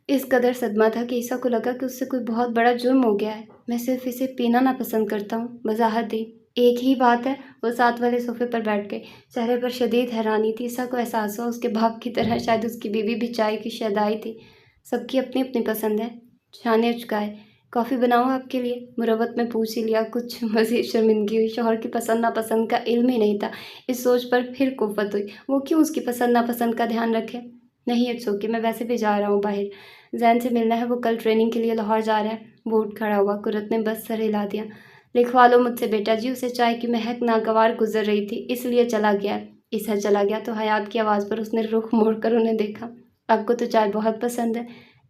اس قدر صدمہ تھا کہ عیسیٰ کو لگا کہ اس سے کوئی بہت بڑا جرم ہو گیا ہے۔ میں صرف اسے پینا ناپسند کرتا ہوں، وضاحت دی۔ ایک ہی بات ہے۔ وہ ساتھ والے صوفے پر بیٹھ گئے۔ چہرے پر شدید حیرانی تھی۔ عیسیٰ کو احساس ہوا اس کے باپ کی طرح شاید اس کی بیوی بھی چائے کی شیدائی تھی۔ سب کی اپنی اپنی پسند ہے، شانے چکائے۔ کافی بناؤں آپ کے لیے؟ مروت میں پوچھ ہی لیا۔ کچھ مزید شرمندگی ہوئی، شوہر کی پسند ناپسند کا علم ہی نہیں تھا۔ اس سوچ پر پھر کوفت ہوئی، وہ کیوں اس کی پسند ناپسند کا دھیان رکھے۔ نہیں اٹس اوکے، میں ویسے بھی جا رہا ہوں باہر، زین سے ملنا ہے، وہ کل ٹریننگ کے لیے لاہور جا رہا ہے۔ وہ اٹھ کھڑا ہوا۔ قرت نے بس سر ہلا دیا۔ लिखवा लो मुझसे बेटा जी, उसे चाय की महक नागवार गुजर रही थी, इसलिए चला गया। ईसा चला गया तो हयात की आवाज़ पर उसने रुख मोड़कर उन्हें देखा। आपको तो चाय बहुत पसंद है।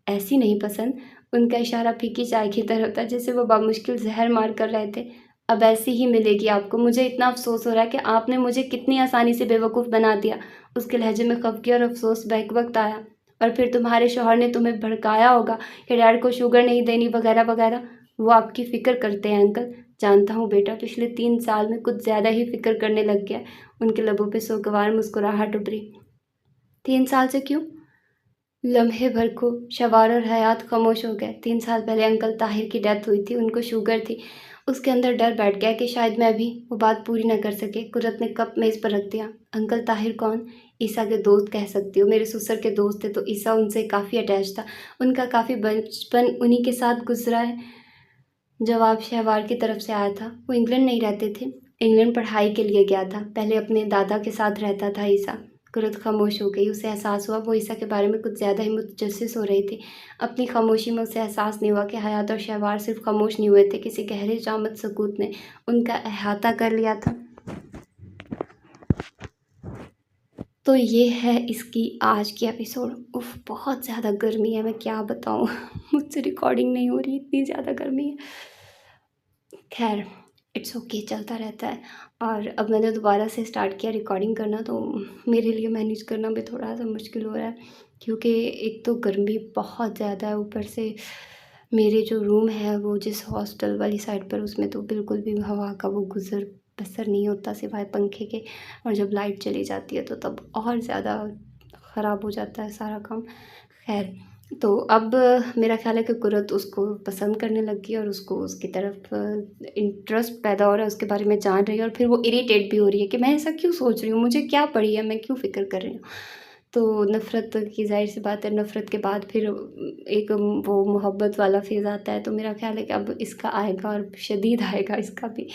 ऐसी नहीं पसंद। उनका इशारा फीकी चाय की तरफ था, जैसे वो बामुश्किल जहर मार कर रहे थे। अब ऐसी ही मिलेगी आपको। मुझे इतना अफसोस हो रहा है कि आपने मुझे कितनी आसानी से बेवकूफ़ बना दिया। उसके लहजे में खफगी और अफसोस बैक वक्त आया। और फिर तुम्हारे शौहर ने तुम्हें भड़काया होगा कि डैड को शुगर नहीं देनी वगैरह वगैरह। वो आपकी फ़िक्र करते हैं अंकल। जानता हूँ बेटा, पिछले 3 साल में कुछ ज़्यादा ही फ़िक्र करने लग गया। उनके लबों पे सोगवार मुस्कुराहट उभरी। 3 साल से क्यों? लम्हे भर को शवार और हयात खामोश हो गए। 3 साल पहले अंकल ताहिर की डेथ हुई थी, उनको शुगर थी। उसके अंदर डर बैठ गया कि शायद मैं भी वो बात पूरी न कर सके। कुर्रत ने कप मेज़ पर रख दिया। अंकल ताहिर कौन? ईसा के दोस्त कह सकती हो। मेरे ससुर के दोस्त थे तो ईसा उनसे काफ़ी अटैच था। उनका काफ़ी बचपन उन्हीं के साथ गुजरा है। जवाब शहवार की तरफ से आया था। वो इंग्लैंड नहीं रहते थे। इंग्लैंड पढ़ाई के लिए गया था। पहले अपने दादा के साथ रहता था ईसा। कुरत खामोश हो गई। उसे एहसास हुआ वो ईसा के बारे में कुछ ज़्यादा ही मुतजस्सिस हो रही थी। अपनी खामोशी में उसे एहसास नहीं हुआ कि हयात और शहवार सिर्फ खामोश नहीं हुए थे, किसी गहरे जामद सकूत ने उनका अहाता कर लिया था। तो ये है इसकी आज की एपिसोड। उफ, बहुत ज़्यादा गर्मी है, मैं क्या बताऊँ। मुझसे रिकॉर्डिंग नहीं हो रही, इतनी ज़्यादा गर्मी है। खैर, इट्स ओके, चलता रहता है। और अब मैंने दोबारा से स्टार्ट किया रिकॉर्डिंग करना, तो मेरे लिए मैनेज करना भी थोड़ा सा मुश्किल हो रहा है, क्योंकि एक तो गर्मी बहुत ज़्यादा है, ऊपर से मेरे जो रूम है वो जिस हॉस्टल वाली साइड पर, उसमें तो बिल्कुल भी हवा का वो गुज़र बसर नहीं होता सिवाय पंखे के। और जब लाइट चली जाती है तो तब और ज़्यादा ख़राब हो जाता है सारा काम। खैर, तो अब मेरा ख्याल है कि कुरत उसको पसंद करने लग गई और उसको उसकी तरफ इंटरेस्ट पैदा हो रहा है, उसके बारे में जान रही है। और फिर वो इरिटेट भी हो रही है कि मैं ऐसा क्यों सोच रही हूँ, मुझे क्या पड़ी है, मैं क्यों फ़िक्र कर रही हूँ। तो नफ़रत की ज़ाहिर सी बात है, नफ़रत के बाद फिर एक वो मोहब्बत वाला फ़ेज़ आता है। तो मेरा ख्याल है कि अब इसका आएगा और शदीद आएगा इसका भी।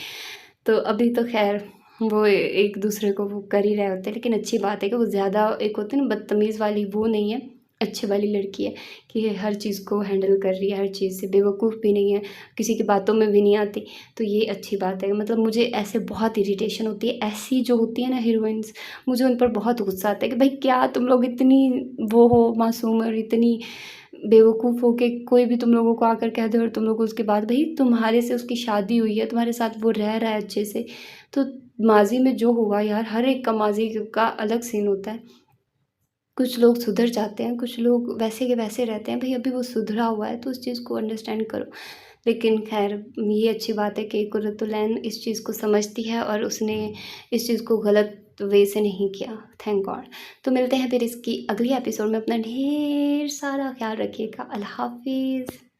तो अभी तो खैर वो एक दूसरे को वो कर ही रहे होते हैं, लेकिन अच्छी बात है कि वो ज़्यादा एक होती है ना बदतमीज़ वाली, वो नहीं है, अच्छी वाली लड़की है कि हर चीज़ को हैंडल कर रही है, हर चीज़ से बेवकूफ़ भी नहीं है, किसी की बातों में भी नहीं आती। तो ये अच्छी बात है। मतलब मुझे ऐसे बहुत इरिटेशन होती है, ऐसी जो होती है ना हीरोइन्स, मुझे उन पर बहुत गुस्सा आता है कि भाई क्या तुम लोग इतनी वो हो मासूम और इतनी बेवकूफ़ हो कि कोई भी तुम लोगों को आकर कह दे और तुम लोग उसके बाद, भाई तुम्हारे से उसकी शादी हुई है, तुम्हारे साथ वो रह रहा है अच्छे से, तो माज़ी में जो हुआ यार, हर एक का माज़ी का अलग सीन होता है। कुछ लोग सुधर जाते हैं, कुछ लोग वैसे के वैसे रहते हैं। भाई अभी वो सुधरा हुआ है तो उस चीज़ को अंडरस्टैंड करो। लेकिन खैर, ये अच्छी बात है कि कुर्रतुलैन इस चीज़ को समझती है और उसने इस चीज़ को गलत वे से नहीं किया, थैंक गॉड। तो मिलते हैं फिर इसकी अगली एपिसोड में। अपना ढेर सारा ख्याल रखिएगा। अल्लाह हाफ़िज़।